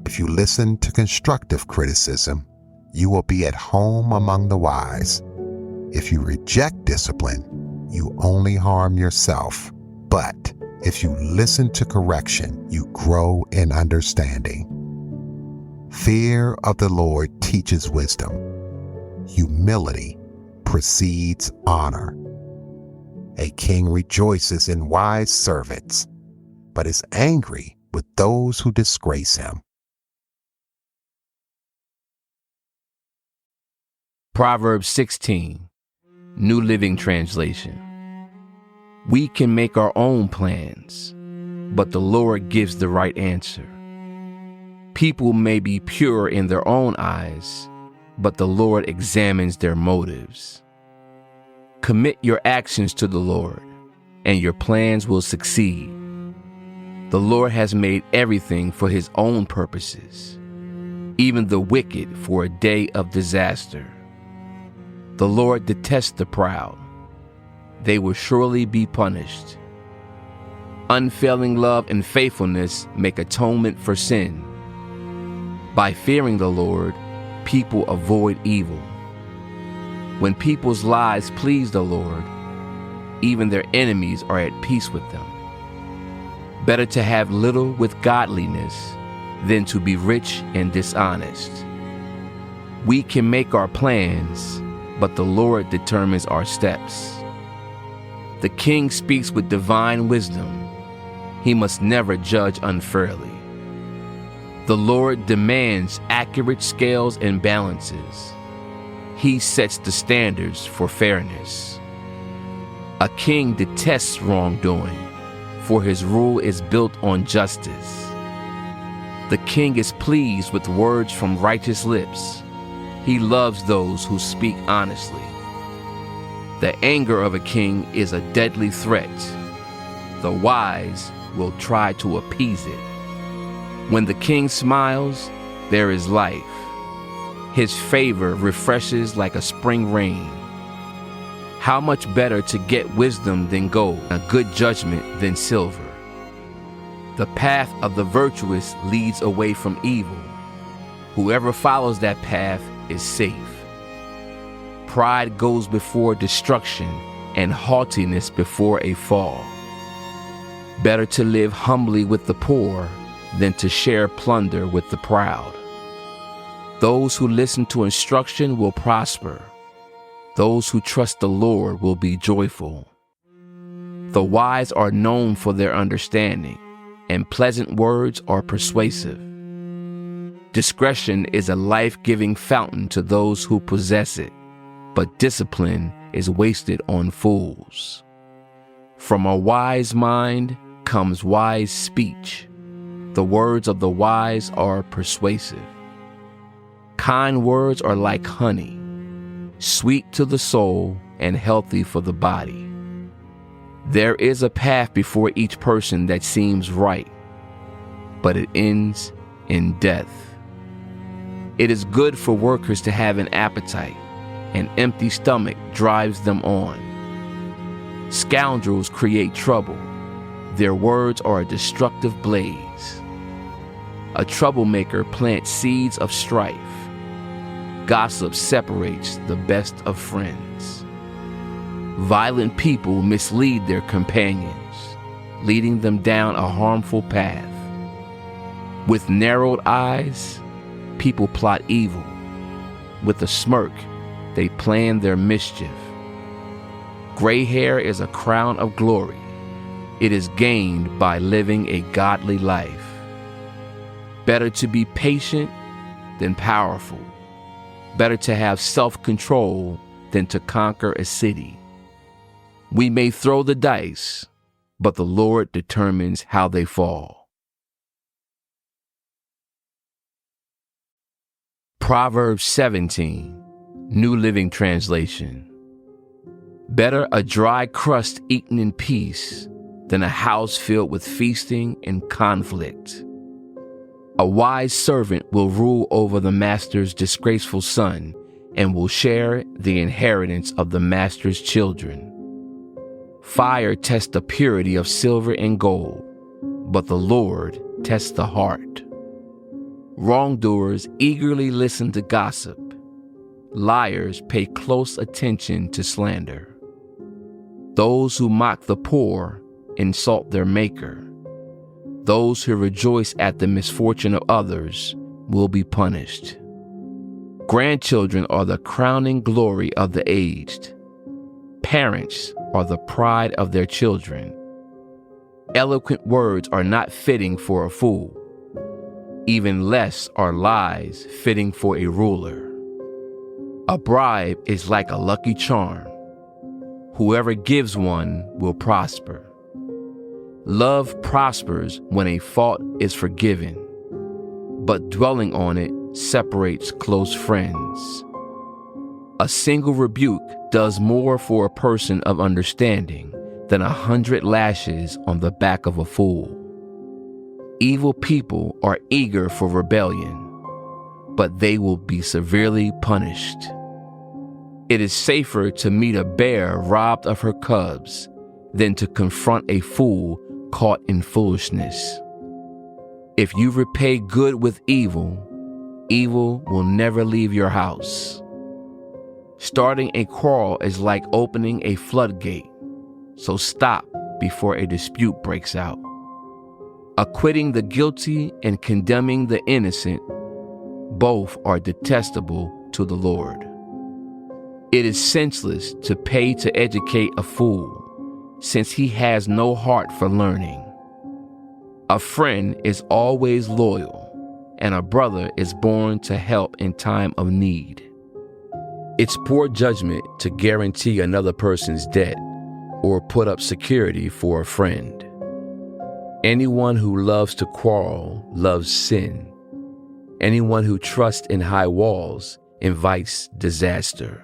If you listen to constructive criticism, you will be at home among the wise. If you reject discipline, you only harm yourself. But if you listen to correction, you grow in understanding. Fear of the Lord teaches wisdom. Humility precedes honor. A king rejoices in wise servants, but is angry with those who disgrace him. Proverbs 16, New Living Translation. We can make our own plans, but the Lord gives the right answer. People may be pure in their own eyes, but the Lord examines their motives. Commit your actions to the Lord, and your plans will succeed. The Lord has made everything for his own purposes, even the wicked for a day of disaster. The Lord detests the proud. They will surely be punished. Unfailing love and faithfulness make atonement for sin. By fearing the Lord, people avoid evil. When people's lives please the Lord, even their enemies are at peace with them. Better to have little with godliness than to be rich and dishonest. We can make our plans, but the Lord determines our steps. The king speaks with divine wisdom. He must never judge unfairly. The Lord demands accurate scales and balances. He sets the standards for fairness. A king detests wrongdoing, for his rule is built on justice. The king is pleased with words from righteous lips. He loves those who speak honestly. The anger of a king is a deadly threat. The wise will try to appease it. When the king smiles, there is life. His favor refreshes like a spring rain. How much better to get wisdom than gold, a good judgment than silver. The path of the virtuous leads away from evil. Whoever follows that path is safe. Pride goes before destruction, and haughtiness before a fall. Better to live humbly with the poor than to share plunder with the proud. Those who listen to instruction will prosper. Those who trust the Lord will be joyful. The wise are known for their understanding, and pleasant words are persuasive. Discretion is a life-giving fountain to those who possess it, but discipline is wasted on fools. From a wise mind comes wise speech. The words of the wise are persuasive. Kind words are like honey, sweet to the soul and healthy for the body. There is a path before each person that seems right, but it ends in death. It is good for workers to have an appetite. An empty stomach drives them on. Scoundrels create trouble. Their words are a destructive blaze. A troublemaker plants seeds of strife. Gossip separates the best of friends. Violent people mislead their companions, leading them down a harmful path. With narrowed eyes, people plot evil. With a smirk, they plan their mischief. Gray hair is a crown of glory. It is gained by living a godly life. Better to be patient than powerful. Better to have self-control than to conquer a city. We may throw the dice, but the Lord determines how they fall. Proverbs 17, New Living Translation. Better a dry crust eaten in peace than a house filled with feasting and conflict. A wise servant will rule over the master's disgraceful son and will share the inheritance of the master's children. Fire tests the purity of silver and gold, but the Lord tests the heart. Wrongdoers eagerly listen to gossip. Liars pay close attention to slander. Those who mock the poor insult their maker. Those who rejoice at the misfortune of others will be punished. Grandchildren are the crowning glory of the aged. Parents are the pride of their children. Eloquent words are not fitting for a fool. Even less are lies fitting for a ruler. A bribe is like a lucky charm. Whoever gives one will prosper. Love prospers when a fault is forgiven, but dwelling on it separates close friends. A single rebuke does more for a person of understanding than 100 lashes on the back of a fool. Evil people are eager for rebellion, but they will be severely punished. It is safer to meet a bear robbed of her cubs than to confront a fool caught in foolishness. If you repay good with evil, evil will never leave your house. Starting a quarrel is like opening a floodgate, so stop before a dispute breaks out. Acquitting the guilty and condemning the innocent, both are detestable to the Lord. It is senseless to pay to educate a fool, since he has no heart for learning. A friend is always loyal, and a brother is born to help in time of need. It's poor judgment to guarantee another person's debt or put up security for a friend. Anyone who loves to quarrel loves sin. Anyone who trusts in high walls invites disaster.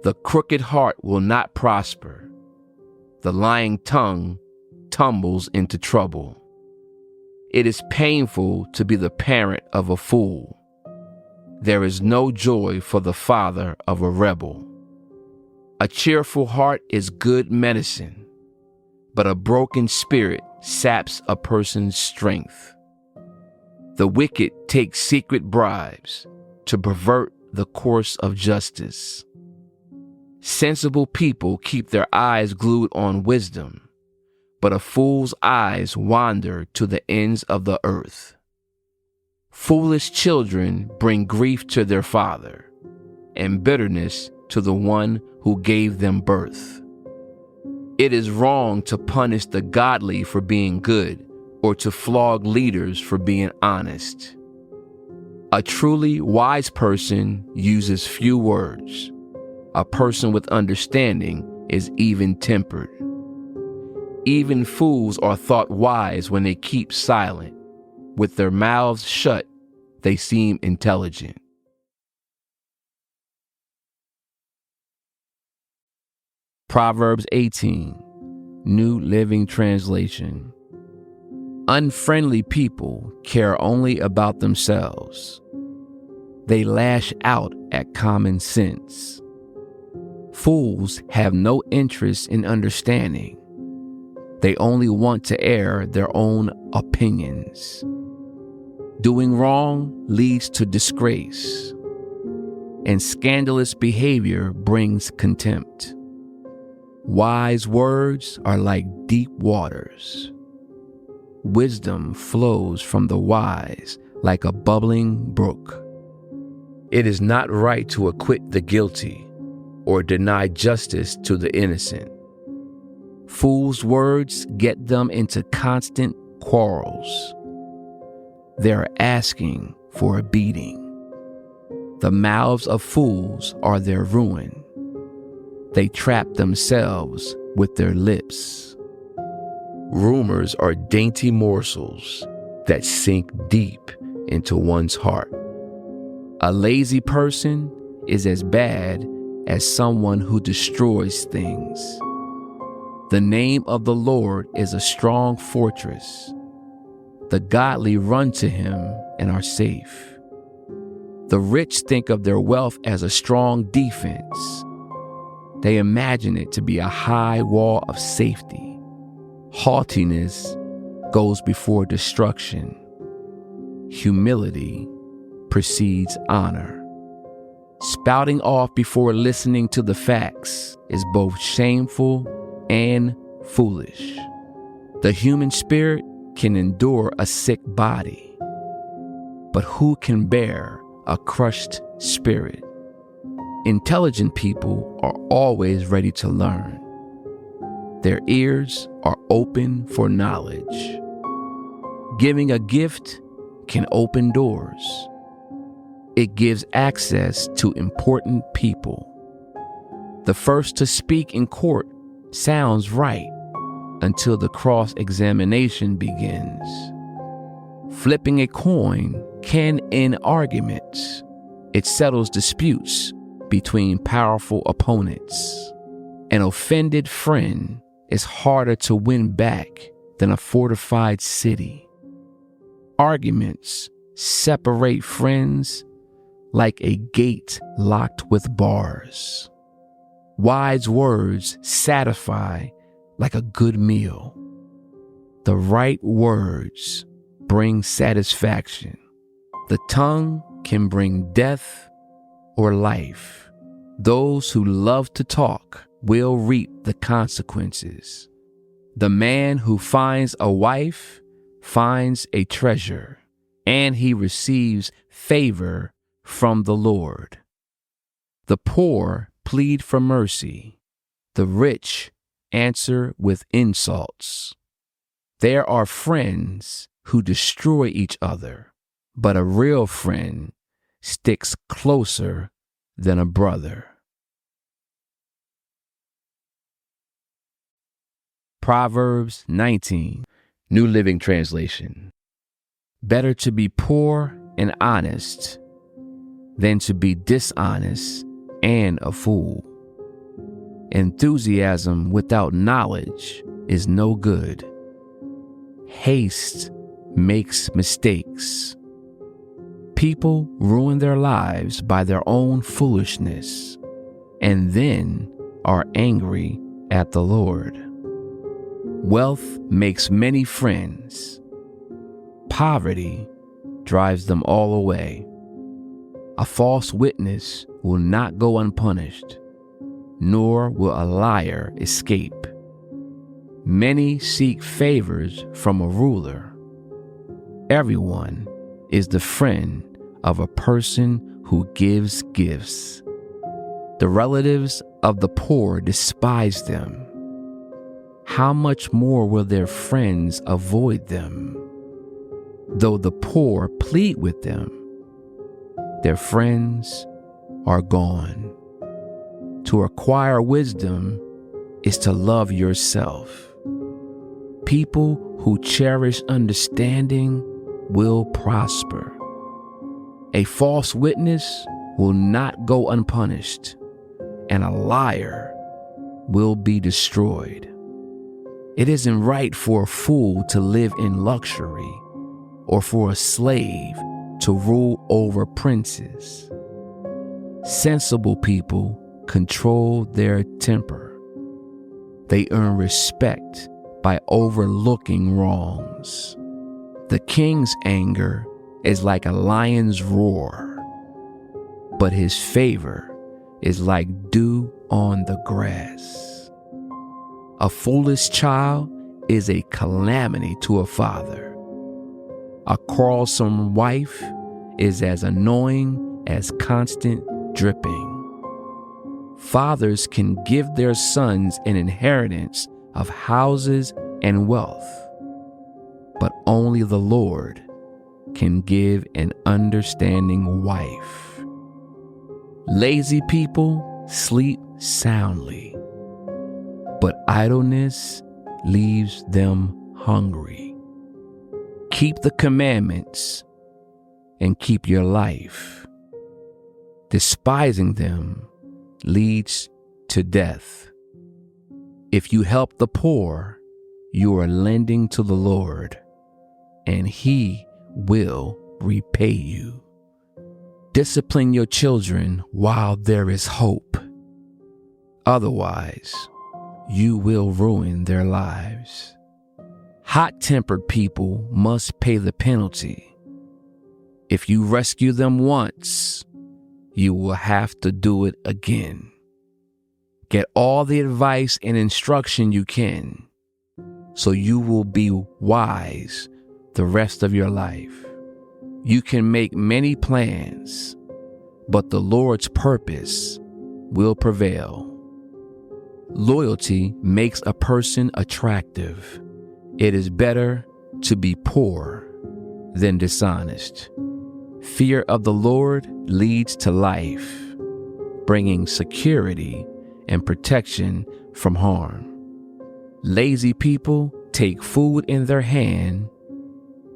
The crooked heart will not prosper. The lying tongue tumbles into trouble. It is painful to be the parent of a fool. There is no joy for the father of a rebel. A cheerful heart is good medicine, but a broken spirit saps a person's strength. The wicked take secret bribes to pervert the course of justice. Sensible people keep their eyes glued on wisdom, but a fool's eyes wander to the ends of the earth. Foolish children bring grief to their father, and bitterness to the one who gave them birth. It is wrong to punish the godly for being good, or to flog leaders for being honest. A truly wise person uses few words. A person with understanding is even-tempered. Even fools are thought wise when they keep silent. With their mouths shut, they seem intelligent. Proverbs 18, New Living Translation. Unfriendly people care only about themselves. They lash out at common sense. Fools have no interest in understanding. They only want to air their own opinions. Doing wrong leads to disgrace, and scandalous behavior brings contempt. Wise words are like deep waters. Wisdom flows from the wise like a bubbling brook. It is not right to acquit the guilty or deny justice to the innocent. Fools' words get them into constant quarrels. They're asking for a beating. The mouths of fools are their ruin. They trap themselves with their lips. Rumors are dainty morsels that sink deep into one's heart. A lazy person is as bad as someone who destroys things. The name of the Lord is a strong fortress. The godly run to him and are safe. The rich think of their wealth as a strong defense. They imagine it to be a high wall of safety. Haughtiness goes before destruction. Humility precedes honor. Spouting off before listening to the facts is both shameful and foolish. The human spirit can endure a sick body, but who can bear a crushed spirit? Intelligent people are always ready to learn. Their ears are open for knowledge. Giving a gift can open doors. It gives access to important people. The first to speak in court sounds right until the cross-examination begins. Flipping a coin can end arguments. It settles disputes between powerful opponents. An offended friend is harder to win back than a fortified city. Arguments separate friends like a gate locked with bars. Wise words satisfy like a good meal. The right words bring satisfaction. The tongue can bring death or life. Those who love to talk will reap the consequences. The man who finds a wife finds a treasure, and he receives favor from the Lord. The poor plead for mercy. The rich answer with insults. There are friends who destroy each other, but a real friend sticks closer than a brother. Proverbs 19, New Living Translation. Better to be poor and honest than to be dishonest and a fool. Enthusiasm without knowledge is no good. Haste makes mistakes. People ruin their lives by their own foolishness and then are angry at the Lord. Wealth makes many friends. Poverty drives them all away. A false witness will not go unpunished, nor will a liar escape. Many seek favors from a ruler. Everyone is the friend of a person who gives gifts. The relatives of the poor despise them. How much more will their friends avoid them? Though the poor plead with them, their friends are gone. To acquire wisdom is to love yourself. People who cherish understanding will prosper. A false witness will not go unpunished, and a liar will be destroyed. It isn't right for a fool to live in luxury or for a slave to rule over princes. Sensible people control their temper. They earn respect by overlooking wrongs. The king's anger is like a lion's roar, but his favor is like dew on the grass. A foolish child is a calamity to a father. A quarrelsome wife is as annoying as constant dripping. Fathers can give their sons an inheritance of houses and wealth, but only the Lord can give an understanding wife. Lazy people sleep soundly, but idleness leaves them hungry. Keep the commandments and keep your life. Despising them leads to death. If you help the poor, you are lending to the Lord, and He will repay you. Discipline your children while there is hope. Otherwise, you will ruin their lives. Hot-tempered people must pay the penalty. If you rescue them once, you will have to do it again. Get all the advice and instruction you can, so you will be wise the rest of your life. You can make many plans, but the Lord's purpose will prevail. Loyalty makes a person attractive. It is better to be poor than dishonest. Fear of the Lord leads to life, bringing security and protection from harm. Lazy people take food in their hand,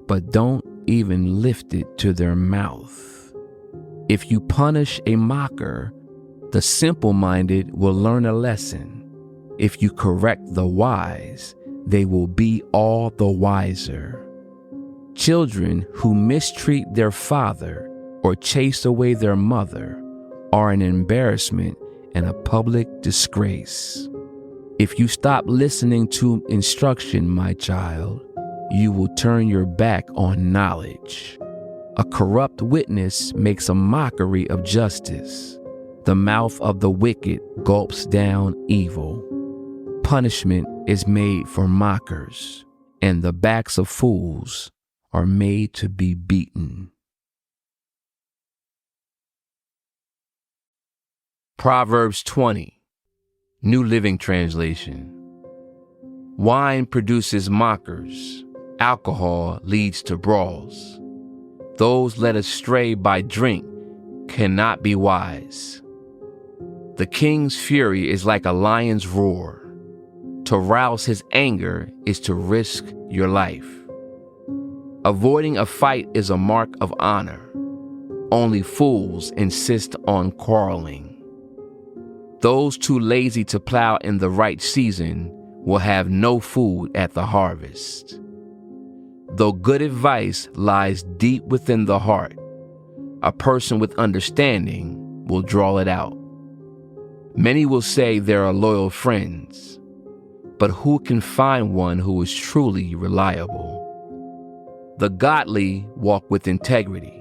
but don't even lift it to their mouth. If you punish a mocker, the simple-minded will learn a lesson. If you correct the wise, they will be all the wiser. Children who mistreat their father or chase away their mother are an embarrassment and a public disgrace. If you stop listening to instruction, my child, you will turn your back on knowledge. A corrupt witness makes a mockery of justice. The mouth of the wicked gulps down evil. Punishment is made for mockers, and the backs of fools are made to be beaten. Proverbs 20, New Living Translation. Wine produces mockers. Alcohol leads to brawls. Those led astray by drink cannot be wise. The king's fury is like a lion's roar. To rouse his anger is to risk your life. Avoiding a fight is a mark of honor. Only fools insist on quarreling. Those too lazy to plow in the right season will have no food at the harvest. Though good advice lies deep within the heart, a person with understanding will draw it out. Many will say there are loyal friends, but who can find one who is truly reliable? The godly walk with integrity.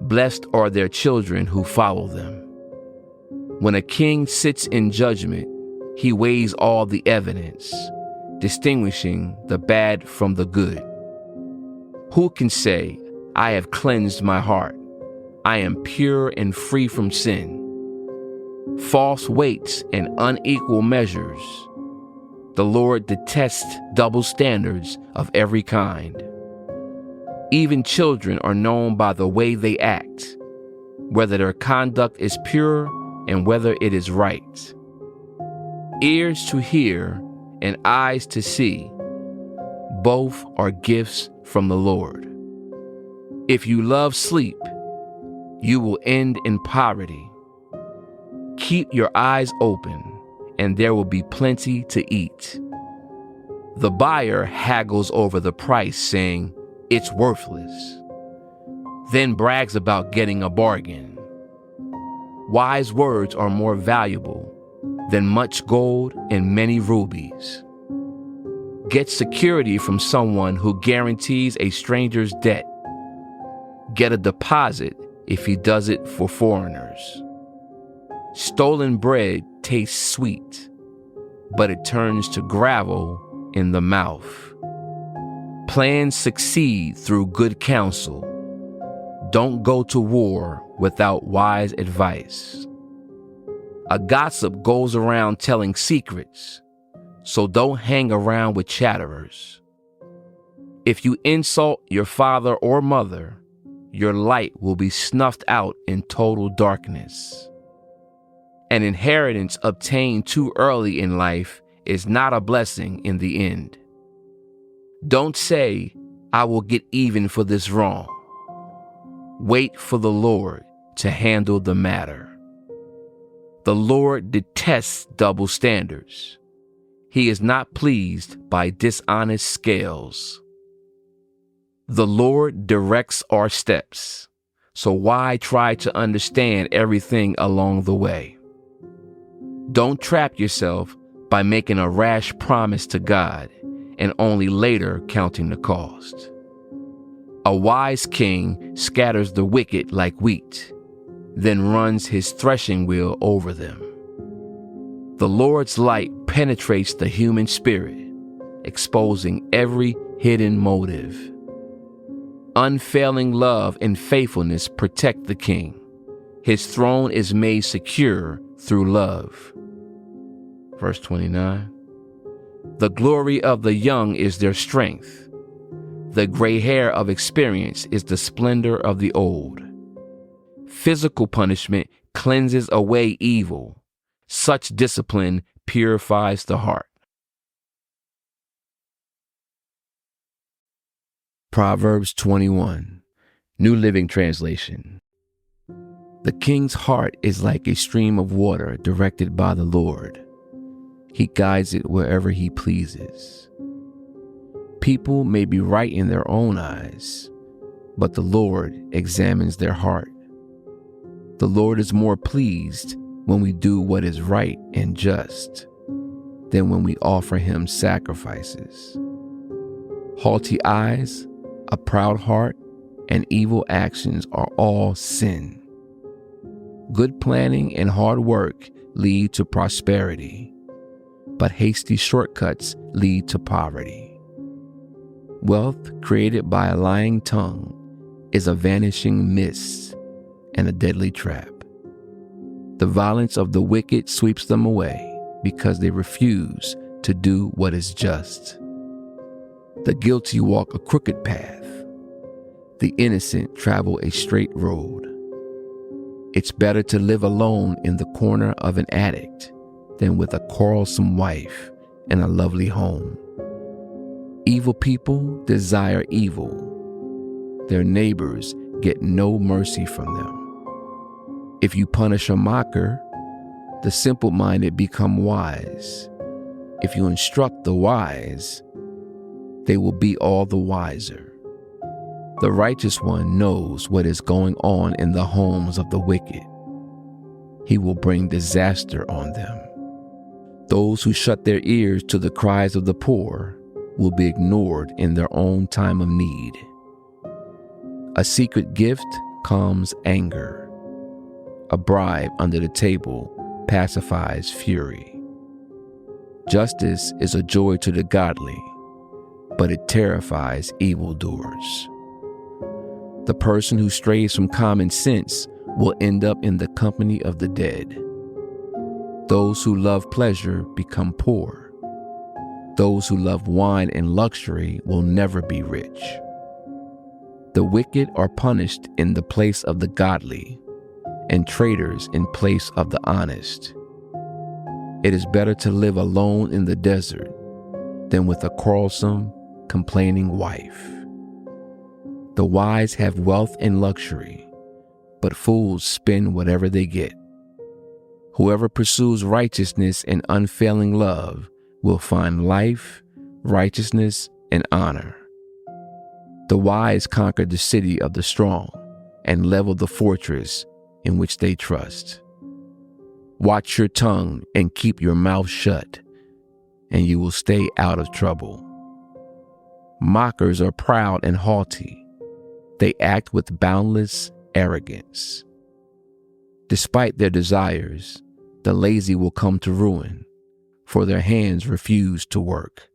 Blessed are their children who follow them. When a king sits in judgment, he weighs all the evidence, distinguishing the bad from the good. Who can say, I have cleansed my heart, I am pure and free from sin? False weights and unequal measures. The Lord detests double standards of every kind. Even children are known by the way they act, whether their conduct is pure and whether it is right. Ears to hear and eyes to see, both are gifts from the Lord. If you love sleep, you will end in poverty. Keep your eyes open, and there will be plenty to eat. The buyer haggles over the price, saying, "It's worthless," then brags about getting a bargain. Wise words are more valuable than much gold and many rubies. Get security from someone who guarantees a stranger's debt. Get a deposit if he does it for foreigners. Stolen bread tastes sweet, but it turns to gravel in the mouth. Plans succeed through good counsel. Don't go to war without wise advice. A gossip goes around telling secrets, so don't hang around with chatterers. If you insult your father or mother, your light will be snuffed out in total darkness. An inheritance obtained too early in life is not a blessing in the end. Don't say, "I will get even for this wrong." Wait for the Lord to handle the matter. The Lord detests double standards. He is not pleased by dishonest scales. The Lord directs our steps, so why try to understand everything along the way? Don't trap yourself by making a rash promise to God and only later counting the cost. A wise king scatters the wicked like wheat, then runs his threshing wheel over them. The Lord's light penetrates the human spirit, exposing every hidden motive. Unfailing love and faithfulness protect the king. His throne is made secure through love. Verse 29. The glory of the young is their strength. The gray hair of experience is the splendor of the old. Physical punishment cleanses away evil. Such discipline purifies the heart. Proverbs 21, New Living Translation. The king's heart is like a stream of water directed by the Lord. He guides it wherever he pleases. People may be right in their own eyes, but the Lord examines their heart. The Lord is more pleased when we do what is right and just than when we offer him sacrifices. Haughty eyes, a proud heart, and evil actions are all sin. Good planning and hard work lead to prosperity, but hasty shortcuts lead to poverty. Wealth created by a lying tongue is a vanishing mist and a deadly trap. The violence of the wicked sweeps them away because they refuse to do what is just. The guilty walk a crooked path. The innocent travel a straight road. It's better to live alone in the corner of an attic than with a quarrelsome wife and a lovely home. Evil people desire evil. Their neighbors get no mercy from them. If you punish a mocker, the simple-minded become wise. If you instruct the wise, they will be all the wiser. The righteous one knows what is going on in the homes of the wicked. He will bring disaster on them. Those who shut their ears to the cries of the poor will be ignored in their own time of need. A secret gift calms anger. A bribe under the table pacifies fury. Justice is a joy to the godly, but it terrifies evildoers. The person who strays from common sense will end up in the company of the dead. Those who love pleasure become poor. Those who love wine and luxury will never be rich. The wicked are punished in the place of the godly, and traitors in place of the honest. It is better to live alone in the desert than with a quarrelsome, complaining wife. The wise have wealth and luxury, but fools spend whatever they get. Whoever pursues righteousness and unfailing love will find life, righteousness, and honor. The wise conquer the city of the strong and level the fortress in which they trust. Watch your tongue and keep your mouth shut, and you will stay out of trouble. Mockers are proud and haughty. They act with boundless arrogance. Despite their desires, the lazy will come to ruin, for their hands refuse to work.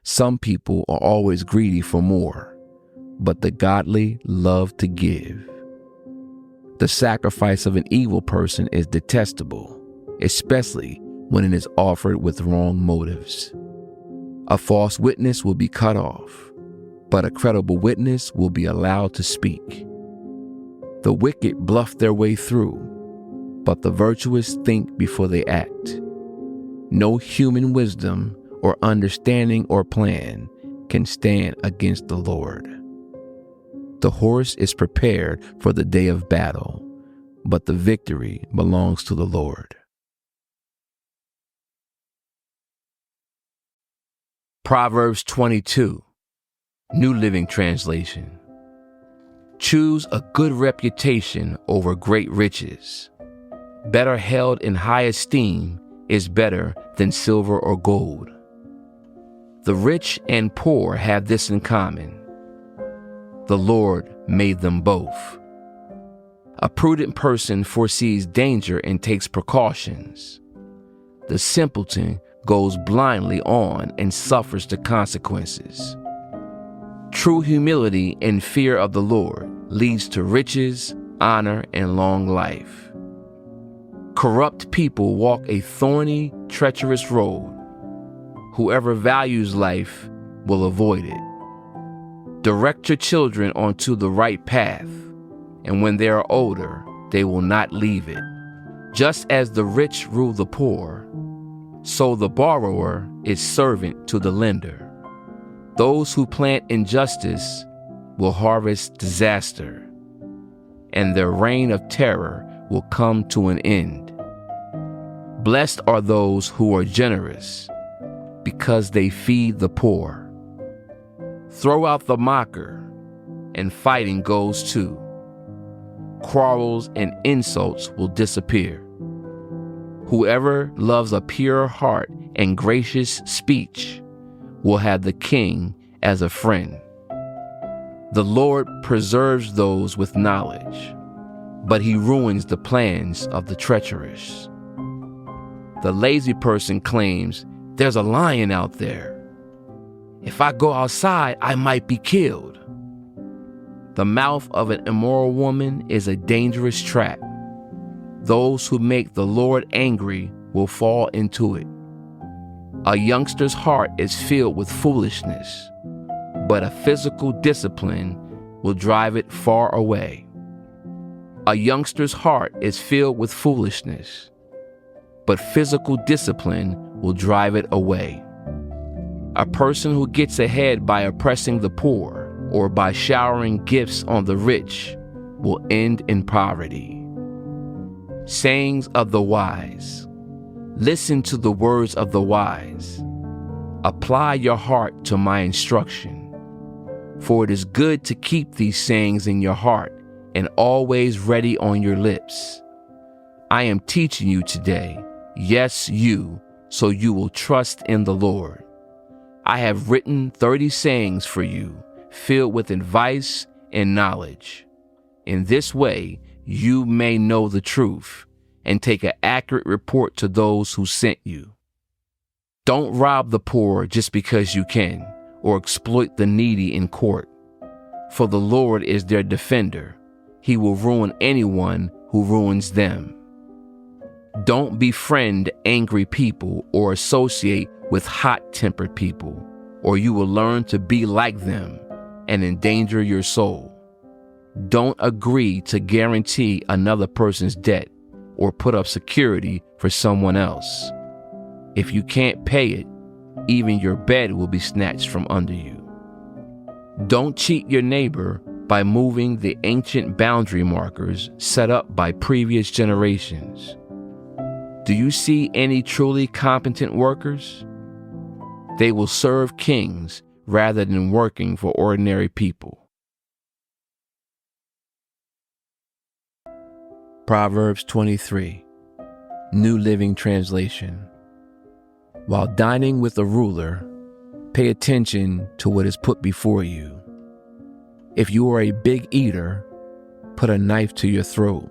Some people are always greedy for more, but the godly love to give. The sacrifice of an evil person is detestable, especially when it is offered with wrong motives. A false witness will be cut off, but a credible witness will be allowed to speak. The wicked bluff their way through, but the virtuous think before they act. No human wisdom or understanding or plan can stand against the Lord. The horse is prepared for the day of battle, but the victory belongs to the Lord. Proverbs 22, New Living Translation. Choose a good reputation over great riches. Better held in high esteem is better than silver or gold. The rich and poor have this in common: the Lord made them both. A prudent person foresees danger and takes precautions. The simpleton goes blindly on and suffers the consequences. True humility and fear of the Lord leads to riches, honor, and long life. Corrupt people walk a thorny, treacherous road. Whoever values life will avoid it. Direct your children onto the right path, and when they are older, they will not leave it. Just as the rich rule the poor, so the borrower is servant to the lender. Those who plant injustice will harvest disaster, and their reign of terror will come to an end. Blessed are those who are generous, because they feed the poor. Throw out the mocker, and fighting goes too. Quarrels and insults will disappear. Whoever loves a pure heart and gracious speech will have the king as a friend. The Lord preserves those with knowledge, but he ruins the plans of the treacherous. The lazy person claims, "There's a lion out there. If I go outside, I might be killed." The mouth of an immoral woman is a dangerous trap. Those who make the Lord angry will fall into it. A youngster's heart is filled with foolishness, but a physical discipline will drive it far away. A youngster's heart is filled with foolishness, but physical discipline will drive it away. A person who gets ahead by oppressing the poor or by showering gifts on the rich will end in poverty. Sayings of the wise. Listen to the words of the wise. Apply your heart to my instruction. For it is good to keep these sayings in your heart and always ready on your lips. I am teaching you today, yes, you, so you will trust in the Lord. I have written 30 sayings for you, filled with advice and knowledge. In this way, you may know the truth and take an accurate report to those who sent you. Don't rob the poor just because you can, or exploit the needy in court. For the Lord is their defender. He will ruin anyone who ruins them. Don't befriend angry people or associate with hot-tempered people, or you will learn to be like them and endanger your soul. Don't agree to guarantee another person's debt or put up security for someone else. If you can't pay it, even your bed will be snatched from under you. Don't cheat your neighbor by moving the ancient boundary markers set up by previous generations. Do you see any truly competent workers? They will serve kings rather than working for ordinary people. Proverbs 23, New Living Translation. While dining with a ruler, pay attention to what is put before you. If you are a big eater, put a knife to your throat.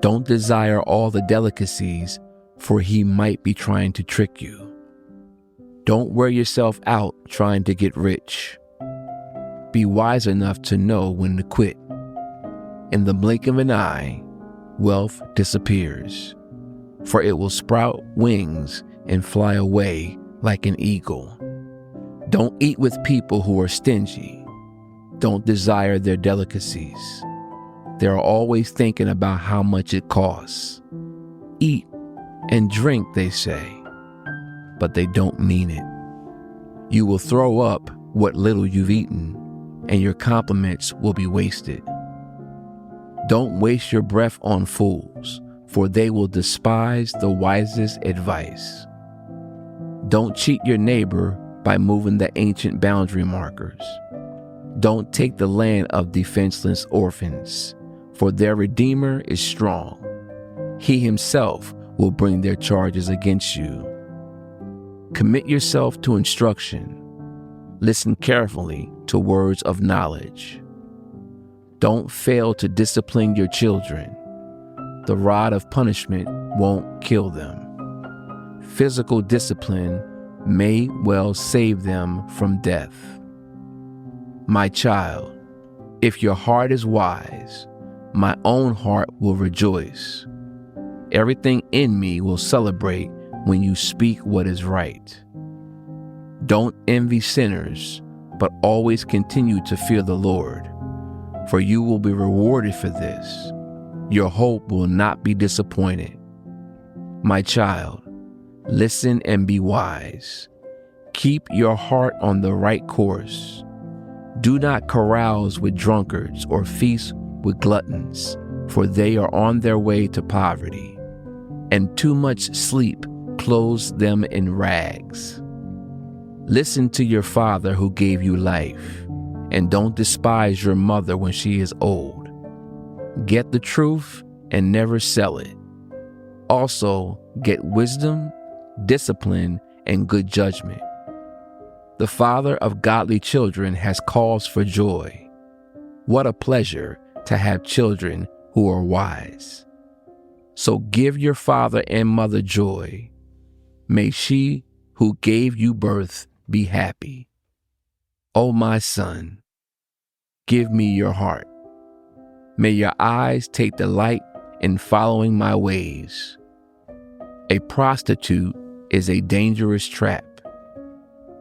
Don't desire all the delicacies, for he might be trying to trick you. Don't wear yourself out trying to get rich. Be wise enough to know when to quit. In the blink of an eye, wealth disappears, for it will sprout wings and fly away like an eagle. Don't eat with people who are stingy. Don't desire their delicacies. They are always thinking about how much it costs. Eat and drink, they say, but they don't mean it. You will throw up what little you've eaten, and your compliments will be wasted. Don't waste your breath on fools, for they will despise the wisest advice. Don't cheat your neighbor by moving the ancient boundary markers. Don't take the land of defenseless orphans, for their Redeemer is strong. He himself will bring their charges against you. Commit yourself to instruction. Listen carefully to words of knowledge. Don't fail to discipline your children. The rod of punishment won't kill them. Physical discipline may well save them from death. My child, if your heart is wise, my own heart will rejoice. Everything in me will celebrate when you speak what is right. Don't envy sinners, but always continue to fear the Lord, for you will be rewarded for this. Your hope will not be disappointed. My child, listen and be wise. Keep your heart on the right course. Do not carouse with drunkards or feast with gluttons, for they are on their way to poverty, and too much sleep clothes them in rags. Listen to your father who gave you life, and don't despise your mother when she is old. Get the truth and never sell it. Also, get wisdom, discipline, and good judgment. The father of godly children has cause for joy. What a pleasure to have children who are wise. So give your father and mother joy. May she who gave you birth be happy. O my son, give me your heart. May your eyes take delight in following my ways. A prostitute is a dangerous trap.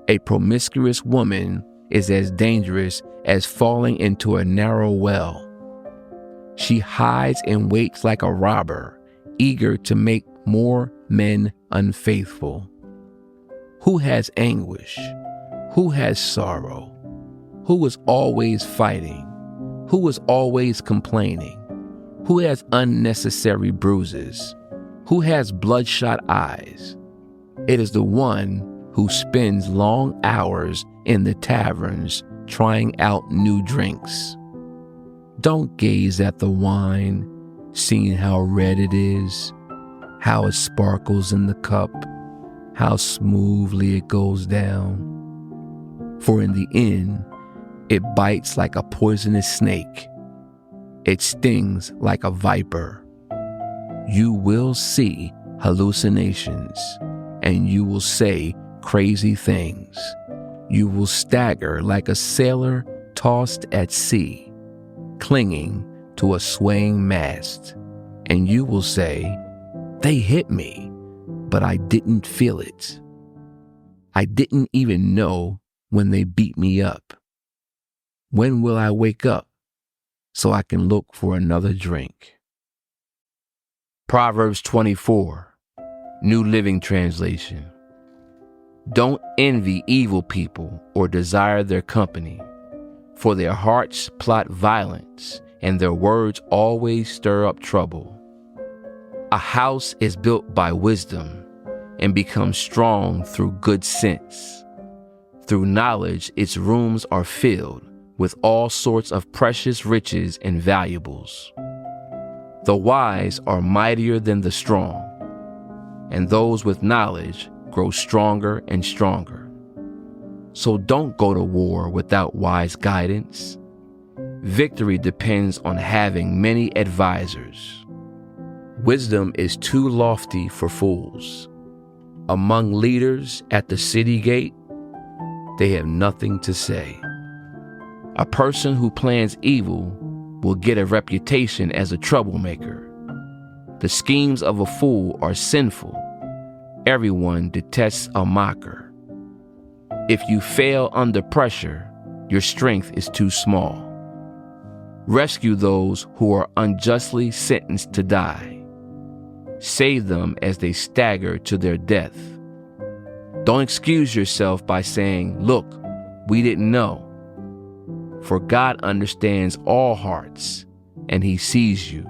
A promiscuous woman is as dangerous as falling into a narrow well. She hides and waits like a robber, eager to make more men unfaithful. Who has anguish? Who has sorrow? Who is always fighting? Who is always complaining? Who has unnecessary bruises? Who has bloodshot eyes? It is the one who spends long hours in the taverns trying out new drinks. Don't gaze at the wine, seeing how red it is, how it sparkles in the cup, how smoothly it goes down. For in the end, it bites like a poisonous snake. It stings like a viper. You will see hallucinations, and you will say crazy things. You will stagger like a sailor tossed at sea, clinging to a swaying mast, and you will say, "They hit me, but I didn't feel it. I didn't even know when they beat me up. When will I wake up so I can look for another drink?" Proverbs 24, New Living Translation. Don't envy evil people or desire their company, for their hearts plot violence, and their words always stir up trouble. A house is built by wisdom and becomes strong through good sense. Through knowledge, its rooms are filled with all sorts of precious riches and valuables. The wise are mightier than the strong, and those with knowledge grow stronger and stronger. So don't go to war without wise guidance. Victory depends on having many advisors. Wisdom is too lofty for fools. Among leaders at the city gate, they have nothing to say. A person who plans evil will get a reputation as a troublemaker. The schemes of a fool are sinful. Everyone detests a mocker. If you fail under pressure, your strength is too small. Rescue those who are unjustly sentenced to die. Save them as they stagger to their death. Don't excuse yourself by saying, "Look, we didn't know." For God understands all hearts, and He sees you.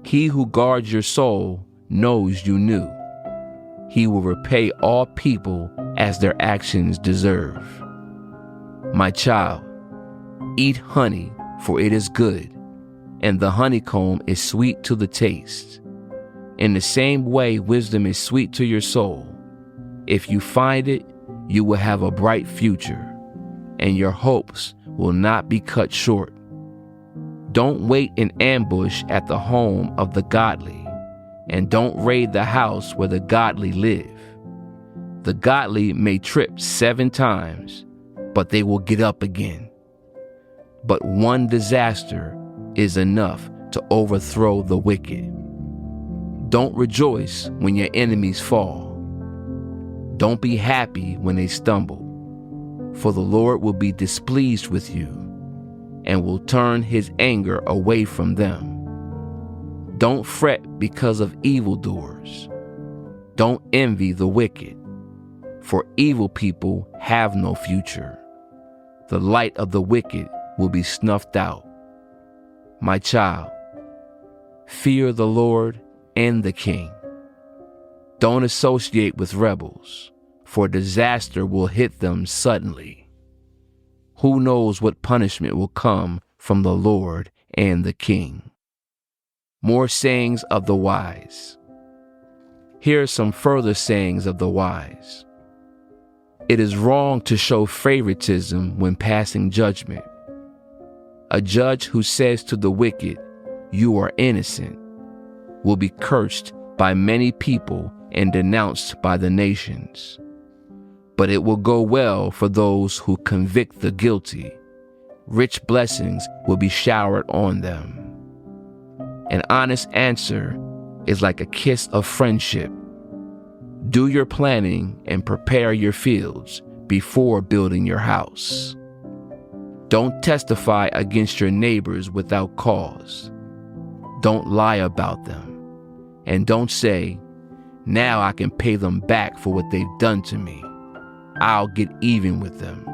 He who guards your soul knows you knew. He will repay all people as their actions deserve. My child, eat honey, for it is good, and the honeycomb is sweet to the taste. In the same way, wisdom is sweet to your soul. If you find it, you will have a bright future, and your hopes will not be cut short. Don't wait in ambush at the home of the godly, and don't raid the house where the godly live. The godly may trip 7 times, but they will get up again. But one disaster is enough to overthrow the wicked. Don't rejoice when your enemies fall. Don't be happy when they stumble, for the Lord will be displeased with you and will turn His anger away from them. Don't fret because of evildoers. Don't envy the wicked, for evil people have no future. The light of the wicked will be snuffed out. My child, fear the Lord and the King. Don't associate with rebels, for disaster will hit them suddenly. Who knows what punishment will come from the Lord and the King? More sayings of the wise. Here are some further sayings of the wise. It is wrong to show favoritism when passing judgment. A judge who says to the wicked, "You are innocent," will be cursed by many people and denounced by the nations. But it will go well for those who convict the guilty. Rich blessings will be showered on them. An honest answer is like a kiss of friendship. Do your planning and prepare your fields before building your house. Don't testify against your neighbors without cause. Don't lie about them. And don't say, Now I can pay them back for what they've done to me. I'll get even with them.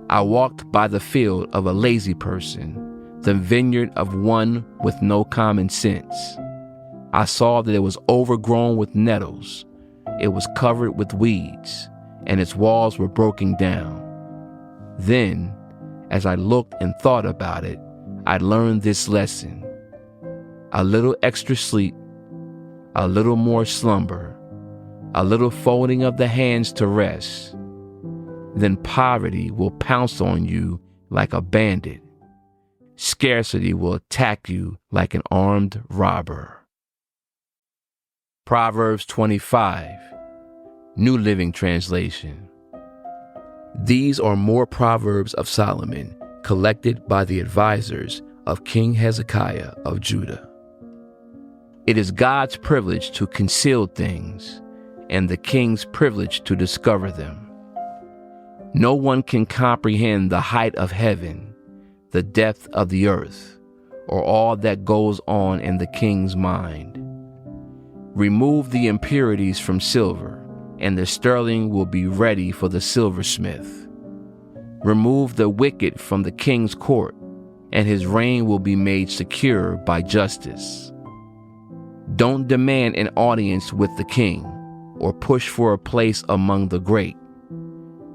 I walked by the field of a lazy person, the vineyard of one with no common sense. I saw that it was overgrown with nettles. It was covered with weeds, and its walls were broken down. Then, as I looked and thought about it, I learned this lesson. A little extra sleep, a little more slumber, a little folding of the hands to rest, then poverty will pounce on you like a bandit. Scarcity will attack you like an armed robber. Proverbs 25, New Living Translation. These are more Proverbs of Solomon, collected by the advisors of King Hezekiah of Judah. It is God's privilege to conceal things, and the king's privilege to discover them. No one can comprehend the height of heaven, the depth of the earth, or all that goes on in the king's mind. Remove the impurities from silver, and the sterling will be ready for the silversmith. Remove the wicked from the king's court, and his reign will be made secure by justice. Don't demand an audience with the king, or push for a place among the great.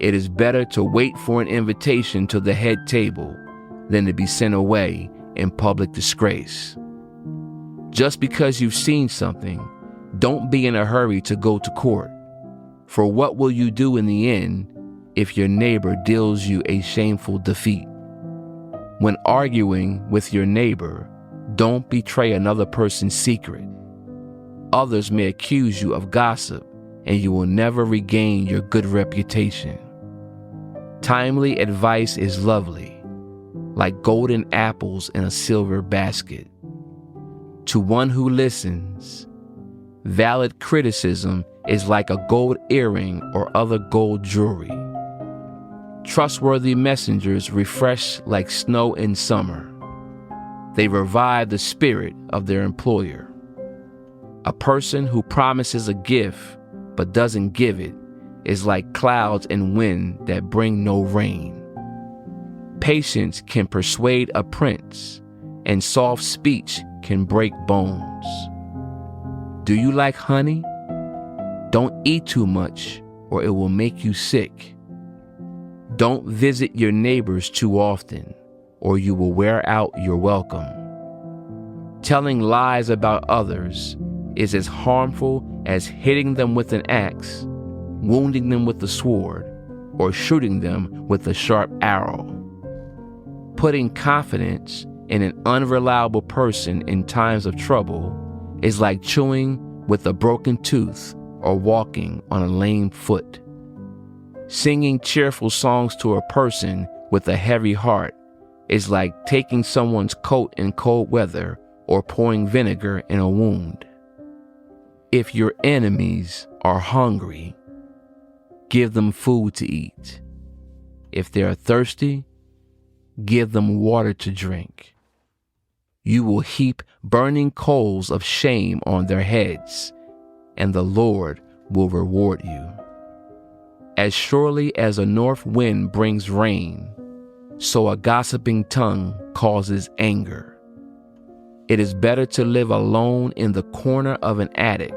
It is better to wait for an invitation to the head table than to be sent away in public disgrace. Just because you've seen something, don't be in a hurry to go to court. For what will you do in the end if your neighbor deals you a shameful defeat? When arguing with your neighbor, don't betray another person's secret. Others may accuse you of gossip, and you will never regain your good reputation. Timely advice is lovely, like golden apples in a silver basket. To one who listens, valid criticism is like a gold earring or other gold jewelry. Trustworthy messengers refresh like snow in summer. They revive the spirit of their employer. A person who promises a gift but doesn't give it is like clouds and wind that bring no rain. Patience can persuade a prince, and soft speech can break bones. Do you like honey? Don't eat too much, or it will make you sick. Don't visit your neighbors too often, or you will wear out your welcome. Telling lies about others is as harmful as hitting them with an axe, wounding them with a sword, or shooting them with a sharp arrow. Putting confidence in an unreliable person in times of trouble is like chewing with a broken tooth or walking on a lame foot. Singing cheerful songs to a person with a heavy heart is like taking someone's coat in cold weather or pouring vinegar in a wound. If your enemies are hungry, give them food to eat. If they are thirsty, give them water to drink. You will heap burning coals of shame on their heads, and the Lord will reward you. As surely as a north wind brings rain, so a gossiping tongue causes anger. It is better to live alone in the corner of an attic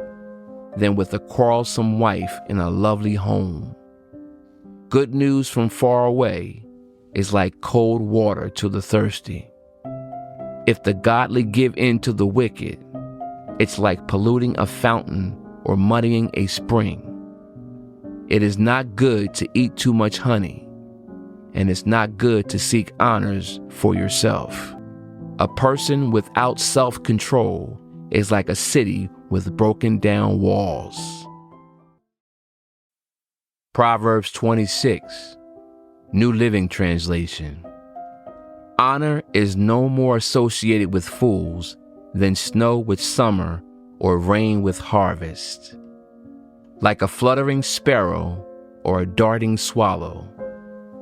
than with a quarrelsome wife in a lovely home. Good news from far away is like cold water to the thirsty. If the godly give in to the wicked, it's like polluting a fountain or muddying a spring. It is not good to eat too much honey, and it's not good to seek honors for yourself. A person without self-control is like a city with broken down walls. Proverbs 26, New Living Translation. Honor is no more associated with fools than snow with summer or rain with harvest. Like a fluttering sparrow or a darting swallow,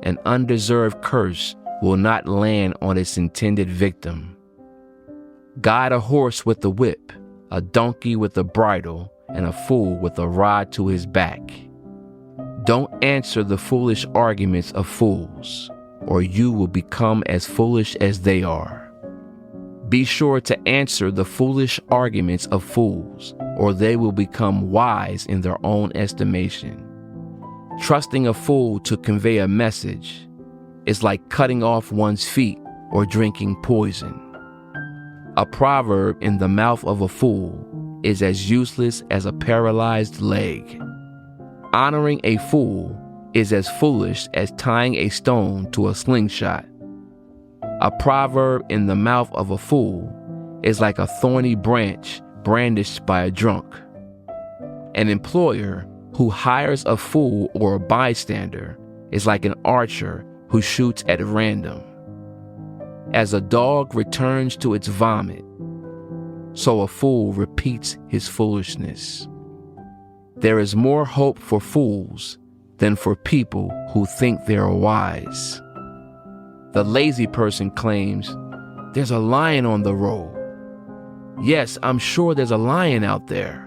an undeserved curse will not land on its intended victim. Guide a horse with a whip, a donkey with a bridle, and a fool with a rod to his back. Don't answer the foolish arguments of fools, or you will become as foolish as they are. Be sure to answer the foolish arguments of fools, or they will become wise in their own estimation. Trusting a fool to convey a message is like cutting off one's feet or drinking poison. A proverb in the mouth of a fool is as useless as a paralyzed leg. Honoring a fool is as foolish as tying a stone to a slingshot. A proverb in the mouth of a fool is like a thorny branch brandished by a drunk. An employer who hires a fool or a bystander is like an archer who shoots at random. As a dog returns to its vomit, so a fool repeats his foolishness. There is more hope for fools than for people who think they are wise. The lazy person claims, "There's a lion on the road." Yes, I'm sure there's a lion out there.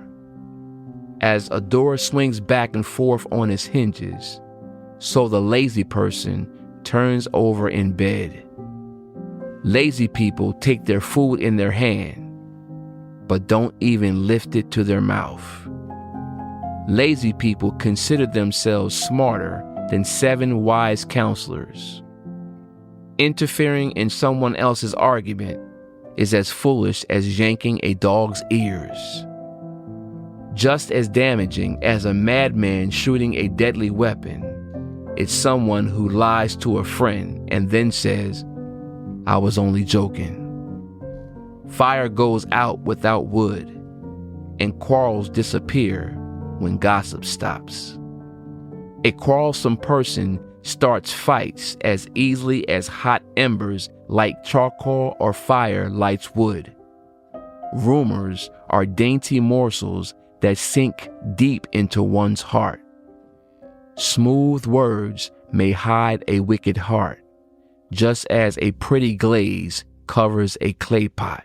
As a door swings back and forth on its hinges, so the lazy person turns over in bed. Lazy people take their food in their hand, but don't even lift it to their mouth. Lazy people consider themselves smarter than 7 wise counselors. Interfering in someone else's argument is as foolish as yanking a dog's ears. Just as damaging as a madman shooting a deadly weapon is someone who lies to a friend and then says, "I was only joking." Fire goes out without wood, and quarrels disappear when gossip stops. A quarrelsome person starts fights as easily as hot embers light charcoal or fire lights wood. Rumors are dainty morsels that sink deep into one's heart. Smooth words may hide a wicked heart, just as a pretty glaze covers a clay pot.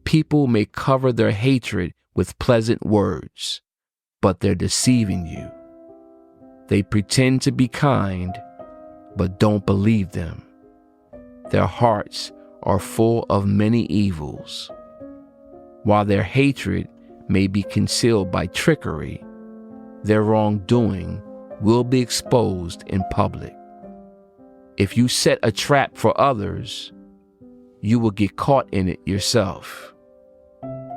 People may cover their hatred with pleasant words, but they're deceiving you. They pretend to be kind, but don't believe them. Their hearts are full of many evils. While their hatred may be concealed by trickery, their wrongdoing will be exposed in public. If you set a trap for others, you will get caught in it yourself.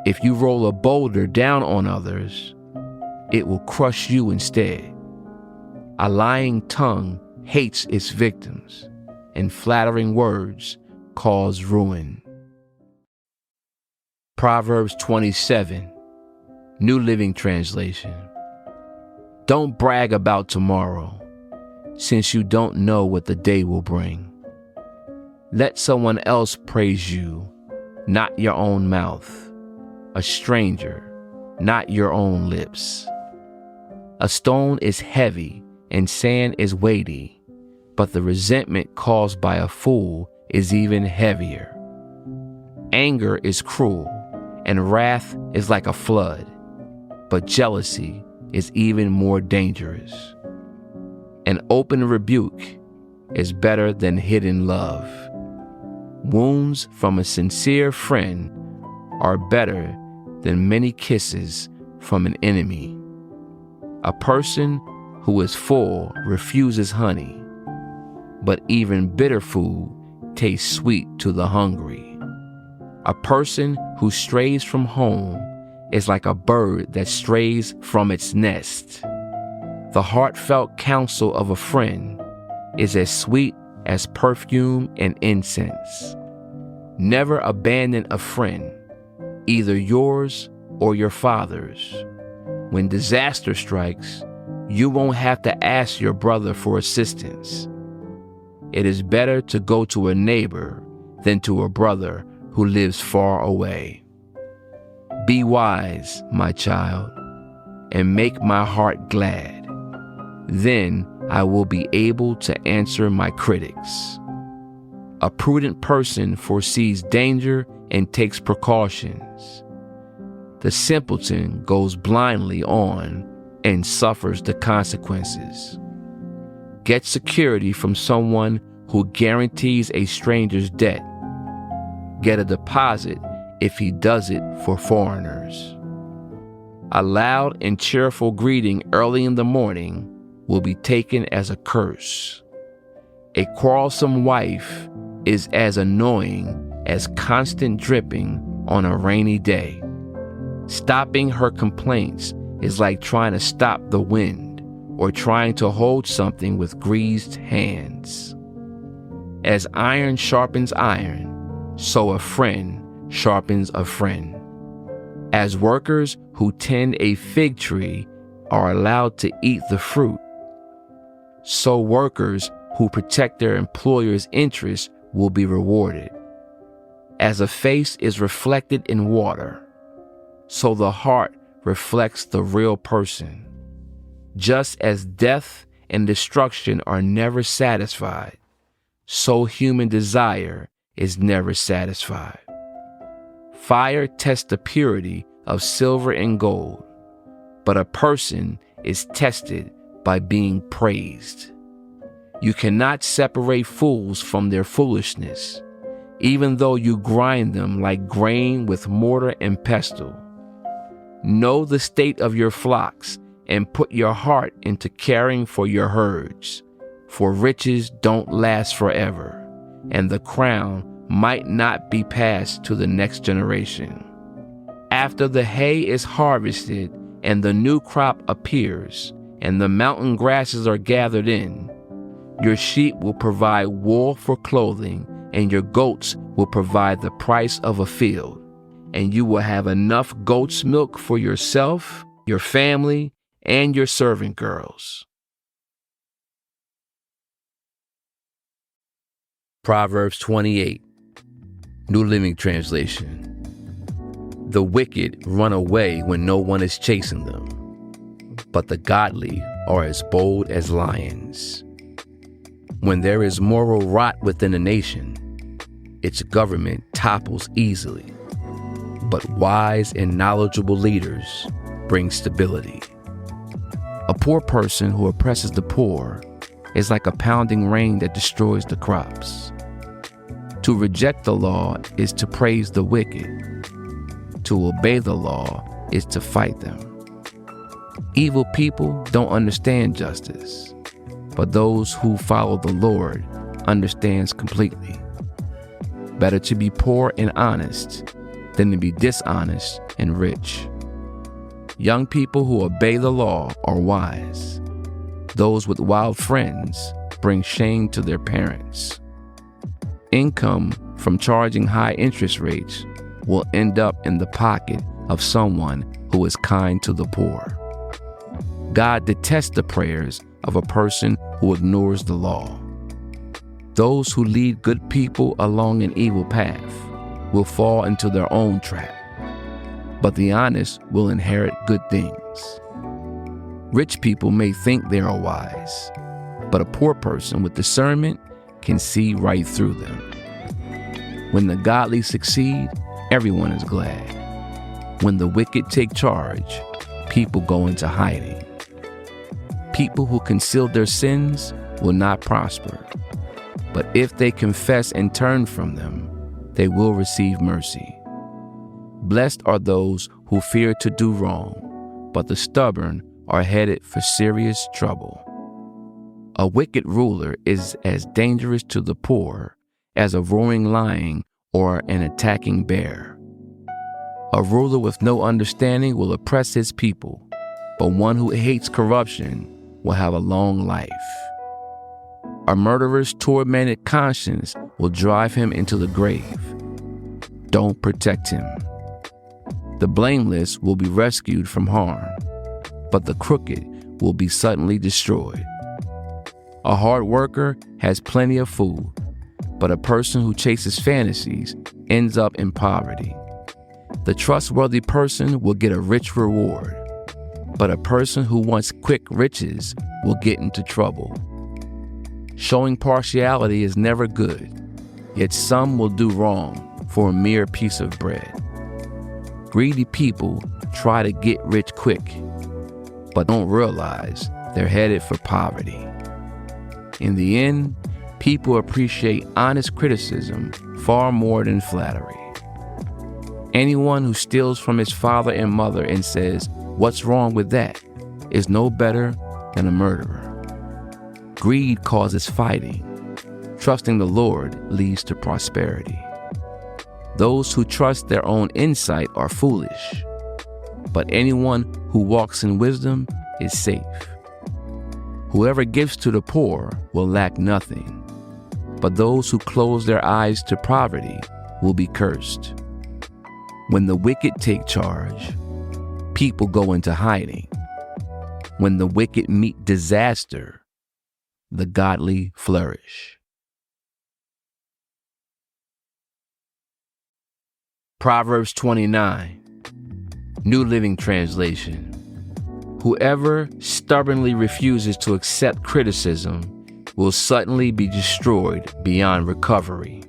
If you roll a boulder down on others, it will crush you instead. A lying tongue hates its victims, and flattering words cause ruin. Proverbs 27, New Living Translation. Don't brag about tomorrow, since you don't know what the day will bring. Let someone else praise you, not your own mouth, a stranger, not your own lips. A stone is heavy and sand is weighty, but the resentment caused by a fool is even heavier. Anger is cruel, and wrath is like a flood, but jealousy is even more dangerous. An open rebuke is better than hidden love. Wounds from a sincere friend are better than many kisses from an enemy. A person who is full refuses honey, but even bitter food tastes sweet to the hungry. A person who strays from home is like a bird that strays from its nest. The heartfelt counsel of a friend is as sweet as perfume and incense. Never abandon a friend, either yours or your father's. When disaster strikes, you won't have to ask your brother for assistance. It is better to go to a neighbor than to a brother who lives far away. Be wise, my child, and make my heart glad. Then I will be able to answer my critics. A prudent person foresees danger and takes precautions. The simpleton goes blindly on and suffers the consequences. Get security from someone who guarantees a stranger's debt. Get a deposit if he does it for foreigners. A loud and cheerful greeting early in the morning will be taken as a curse. A quarrelsome wife is as annoying as constant dripping on a rainy day. Stopping her complaints is like trying to stop the wind or trying to hold something with greased hands. As iron sharpens iron, so a friend sharpens a friend. As workers who tend a fig tree are allowed to eat the fruit, so workers who protect their employer's interests will be rewarded. As a face is reflected in water, so the heart reflects the real person. Just as death and destruction are never satisfied, so human desire is never satisfied. Fire tests the purity of silver and gold, but a person is tested by being praised. You cannot separate fools from their foolishness, even though you grind them like grain with mortar and pestle. Know the state of your flocks and put your heart into caring for your herds, for riches don't last forever, and the crown might not be passed to the next generation. After the hay is harvested and the new crop appears, and the mountain grasses are gathered in, your sheep will provide wool for clothing, and your goats will provide the price of a field, and you will have enough goat's milk for yourself, your family, and your servant girls. Proverbs 28, New Living Translation. The wicked run away when no one is chasing them, but the godly are as bold as lions. When there is moral rot within a nation, its government topples easily, but wise and knowledgeable leaders bring stability. A poor person who oppresses the poor is like a pounding rain that destroys the crops. To reject the law is to praise the wicked. To obey the law is to fight them. Evil people don't understand justice, but those who follow the Lord understands completely. Better to be poor and honest than to be dishonest and rich. Young people who obey the law are wise. Those with wild friends bring shame to their parents. Income from charging high interest rates will end up in the pocket of someone who is kind to the poor. God detests the prayers of a person who ignores the law. Those who lead good people along an evil path will fall into their own trap, but the honest will inherit good things. Rich people may think they are wise, but a poor person with discernment can see right through them. When the godly succeed, everyone is glad. When the wicked take charge, people go into hiding. People who conceal their sins will not prosper, but if they confess and turn from them, they will receive mercy. Blessed are those who fear to do wrong, but the stubborn are headed for serious trouble. A wicked ruler is as dangerous to the poor as a roaring lion or an attacking bear. A ruler with no understanding will oppress his people, but one who hates corruption will have a long life. A murderer's tormented conscience will drive him into the grave. Don't protect him. The blameless will be rescued from harm, but the crooked will be suddenly destroyed. A hard worker has plenty of food, but a person who chases fantasies ends up in poverty. The trustworthy person will get a rich reward, but a person who wants quick riches will get into trouble. Showing partiality is never good, yet some will do wrong for a mere piece of bread. Greedy people try to get rich quick, but don't realize they're headed for poverty. In the end, people appreciate honest criticism far more than flattery. Anyone who steals from his father and mother and says, "What's wrong with that?" is no better than a murderer. Greed causes fighting. Trusting the Lord leads to prosperity. Those who trust their own insight are foolish, but anyone who walks in wisdom is safe. Whoever gives to the poor will lack nothing, but those who close their eyes to poverty will be cursed. When the wicked take charge, people go into hiding. When the wicked meet disaster, the godly flourish. Proverbs 29, New Living Translation. Whoever stubbornly refuses to accept criticism will suddenly be destroyed beyond recovery.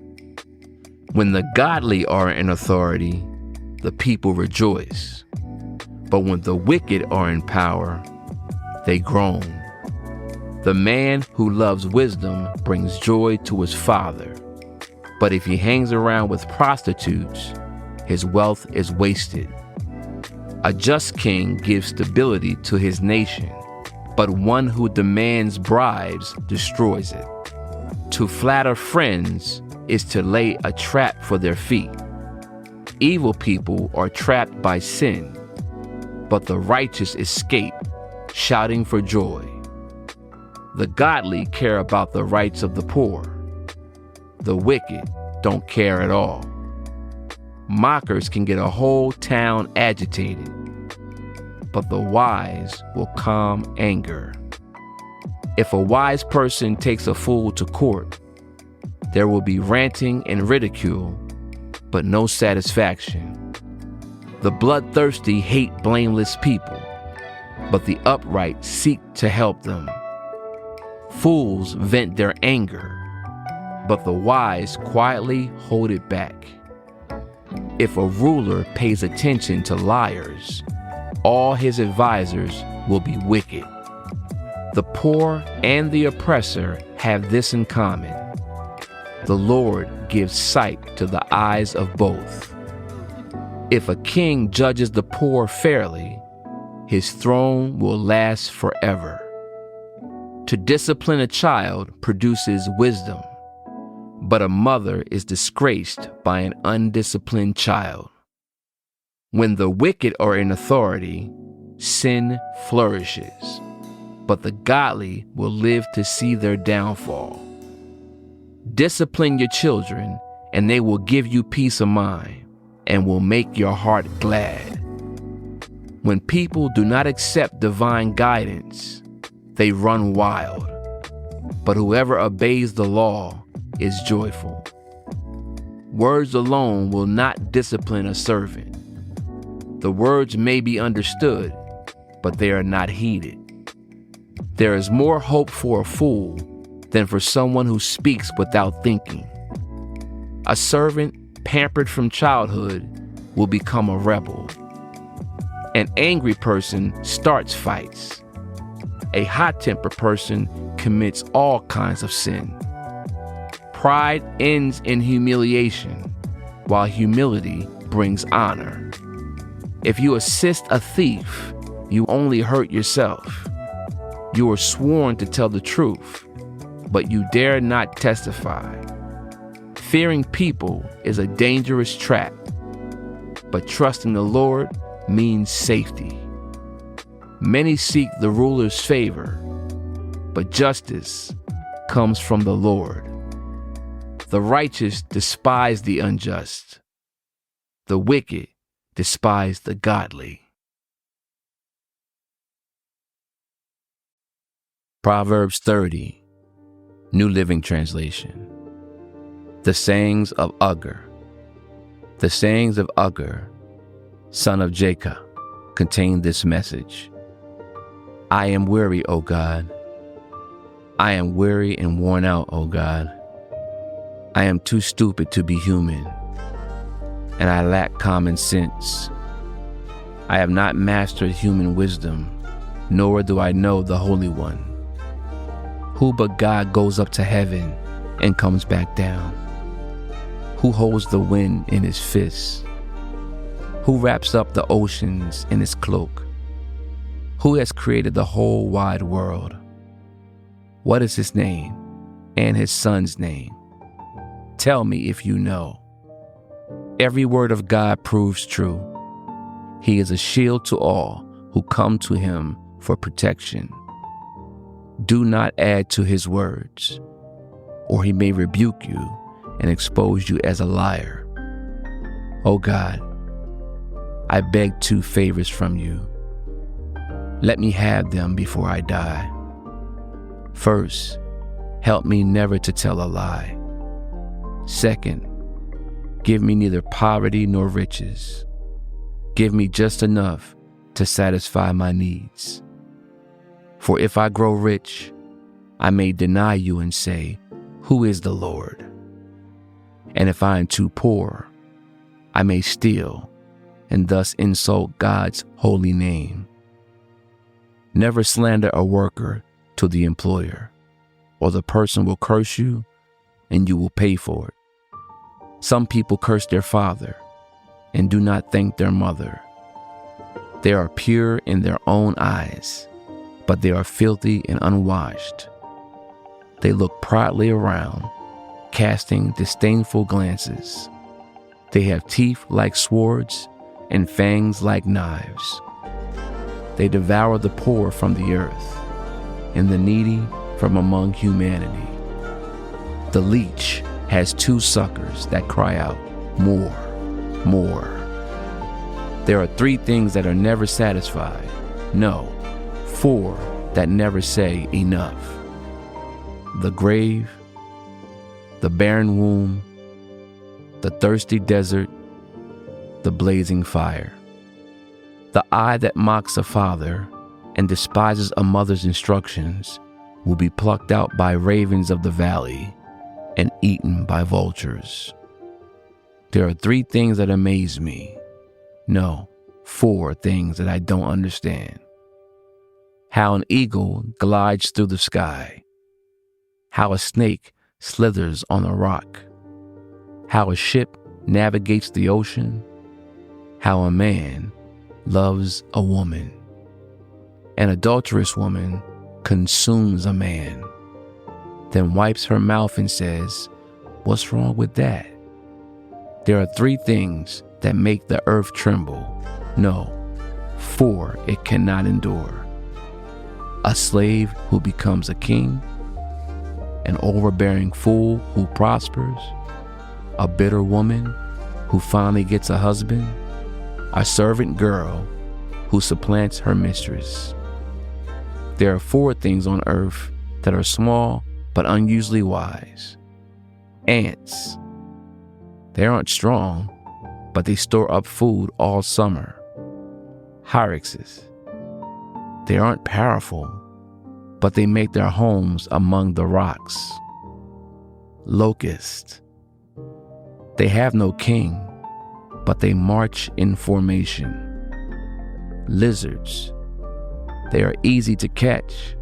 When the godly are in authority, the people rejoice. But when the wicked are in power, they groan. The man who loves wisdom brings joy to his father, but if he hangs around with prostitutes, his wealth is wasted. A just king gives stability to his nation, but one who demands bribes destroys it. To flatter friends is to lay a trap for their feet. Evil people are trapped by sin, but the righteous escape, shouting for joy. The godly care about the rights of the poor. The wicked don't care at all. Mockers can get a whole town agitated, but the wise will calm anger. If a wise person takes a fool to court, there will be ranting and ridicule, but no satisfaction. The bloodthirsty hate blameless people, but the upright seek to help them. Fools vent their anger, but the wise quietly hold it back. If a ruler pays attention to liars, all his advisors will be wicked. The poor and the oppressor have this in common: the Lord gives sight to the eyes of both. If a king judges the poor fairly, his throne will last forever. To discipline a child produces wisdom, but a mother is disgraced by an undisciplined child. When the wicked are in authority, sin flourishes, but the godly will live to see their downfall. Discipline your children, and they will give you peace of mind and will make your heart glad. When people do not accept divine guidance, they run wild, but whoever obeys the law is joyful. Words alone will not discipline a servant. The words may be understood, but they are not heeded. There is more hope for a fool than for someone who speaks without thinking. A servant pampered from childhood will become a rebel. An angry person starts fights. A hot-tempered person commits all kinds of sin. Pride ends in humiliation, while humility brings honor. If you assist a thief, you only hurt yourself. You are sworn to tell the truth, but you dare not testify. Fearing people is a dangerous trap, but trusting the Lord means safety. Many seek the ruler's favor, but justice comes from the Lord. The righteous despise the unjust. The wicked despise the godly. Proverbs 30, New Living Translation. The sayings of Ugur. The sayings of Ugur, son of Jacob, contain this message. I am weary, O God. I am weary and worn out, O God. I am too stupid to be human, and I lack common sense. I have not mastered human wisdom, nor do I know the Holy One. Who but God goes up to heaven and comes back down? Who holds the wind in his fists? Who wraps up the oceans in his cloak? Who has created the whole wide world? What is his name and his son's name? Tell me if you know. Every word of God proves true. He is a shield to all who come to him for protection. Do not add to his words, or he may rebuke you and expose you as a liar. O God, I beg 2 favors from you. Let me have them before I die. First, help me never to tell a lie. Second, give me neither poverty nor riches. Give me just enough to satisfy my needs. For if I grow rich, I may deny you and say, "Who is the Lord?" And if I am too poor, I may steal and thus insult God's holy name. Never slander a worker to the employer, or the person will curse you and you will pay for it. Some people curse their father and do not thank their mother. They are pure in their own eyes, but they are filthy and unwashed. They look proudly around, casting disdainful glances. They have teeth like swords and fangs like knives. They devour the poor from the earth and the needy from among humanity. The leech has 2 suckers that cry out, "More, more." There are 3 things that are never satisfied. No, 4 that never say enough. The grave, the barren womb, the thirsty desert, the blazing fire. The eye that mocks a father and despises a mother's instructions will be plucked out by ravens of the valley and eaten by vultures. There are 3 things that amaze me. No, 4 things that I don't understand. How an eagle glides through the sky. How a snake slithers on a rock. How a ship navigates the ocean. How a man loves a woman. An adulterous woman consumes a man, then wipes her mouth and says, "What's wrong with that?" There are 3 things that make the earth tremble. No, 4 it cannot endure. A slave who becomes a king, an overbearing fool who prospers, a bitter woman who finally gets a husband, a servant girl who supplants her mistress. There are 4 things on earth that are small but unusually wise. Ants. They aren't strong, but they store up food all summer. Hyraxes. They aren't powerful, but they make their homes among the rocks. Locusts. They have no king, but they march in formation. Lizards. They are easy to catch,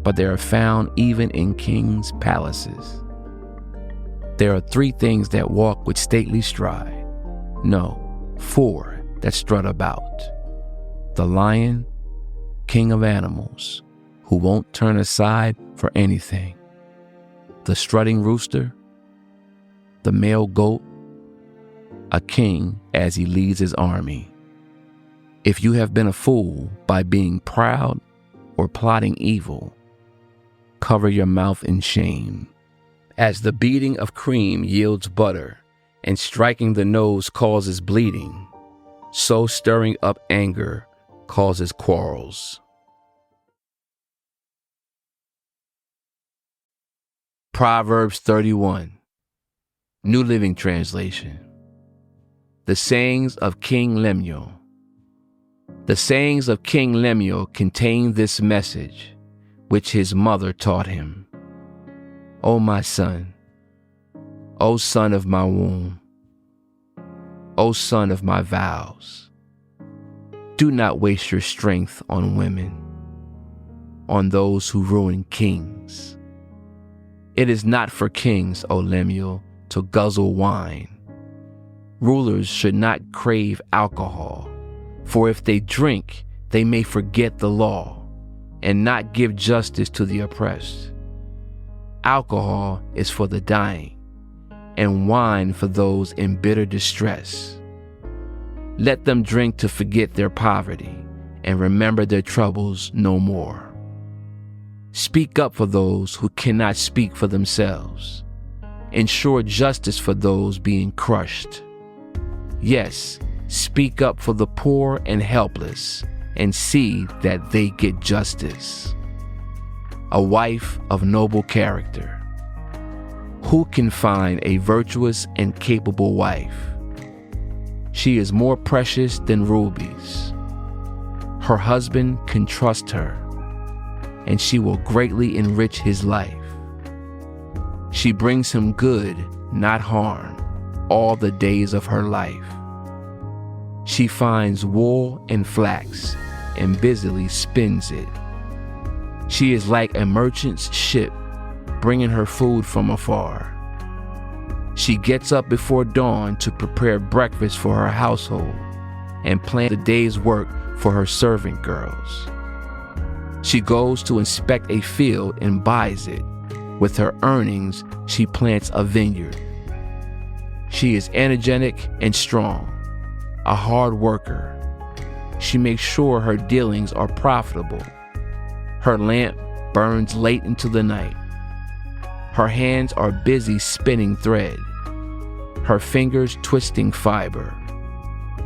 but they are found even in kings' palaces. There are 3 things that walk with stately stride. No, 4 that strut about. The lion, king of animals, who won't turn aside for anything. The strutting rooster, the male goat, a king as he leads his army. If you have been a fool by being proud or plotting evil, cover your mouth in shame. As the beating of cream yields butter, and striking the nose causes bleeding, so stirring up anger causes quarrels. Proverbs 31, New Living Translation. The sayings of King Lemuel. The sayings of King Lemuel contain this message, which his mother taught him. O my son, O son of my womb, O son of my vows, Do not waste your strength on women, on those who ruin kings. It is not for kings, O Lemuel, to guzzle wine. Rulers should not crave alcohol, for if they drink, they may forget the law and not give justice to the oppressed. Alcohol is for the dying, and wine for those in bitter distress. Let them drink to forget their poverty and remember their troubles no more. Speak up for those who cannot speak for themselves. Ensure justice for those being crushed. Yes, speak up for the poor and helpless and see that they get justice. A wife of noble character. Who can find a virtuous and capable wife? She is more precious than rubies. Her husband can trust her, and she will greatly enrich his life. She brings him good, not harm, all the days of her life. She finds wool and flax and busily spins it. She is like a merchant's ship, bringing her food from afar. She gets up before dawn to prepare breakfast for her household and plan the day's work for her servant girls. She goes to inspect a field and buys it. With her earnings, she plants a vineyard. She is energetic and strong, a hard worker. She makes sure her dealings are profitable. Her lamp burns late into the night. Her hands are busy spinning thread, her fingers twisting fiber.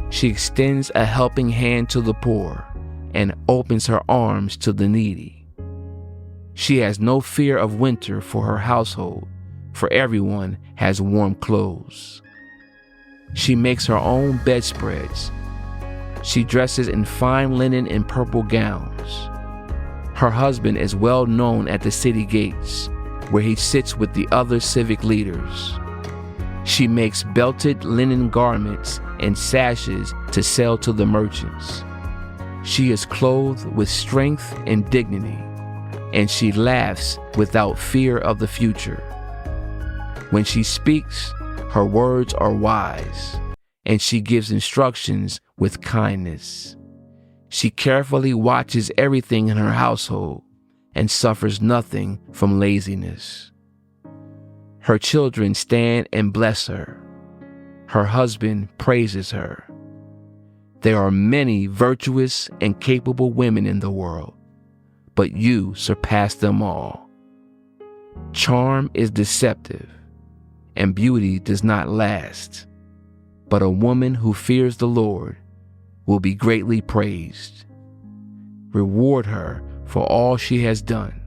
She extends a helping hand to the poor and opens her arms to the needy. She has no fear of winter for her household, for everyone has warm clothes. She makes her own bedspreads. She dresses in fine linen and purple gowns. Her husband is well known at the city gates, where he sits with the other civic leaders. She makes belted linen garments and sashes to sell to the merchants. She is clothed with strength and dignity, and she laughs without fear of the future. When she speaks, her words are wise, and she gives instructions with kindness. She carefully watches everything in her household and suffers nothing from laziness. Her children stand and bless her. Her husband praises her. There are many virtuous and capable women in the world, but you surpass them all. Charm is deceptive, and beauty does not last, but a woman who fears the Lord will be greatly praised. Reward her for all she has done.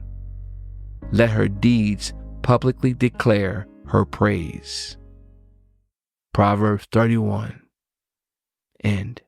Let her deeds publicly declare her praise. Proverbs 31. End.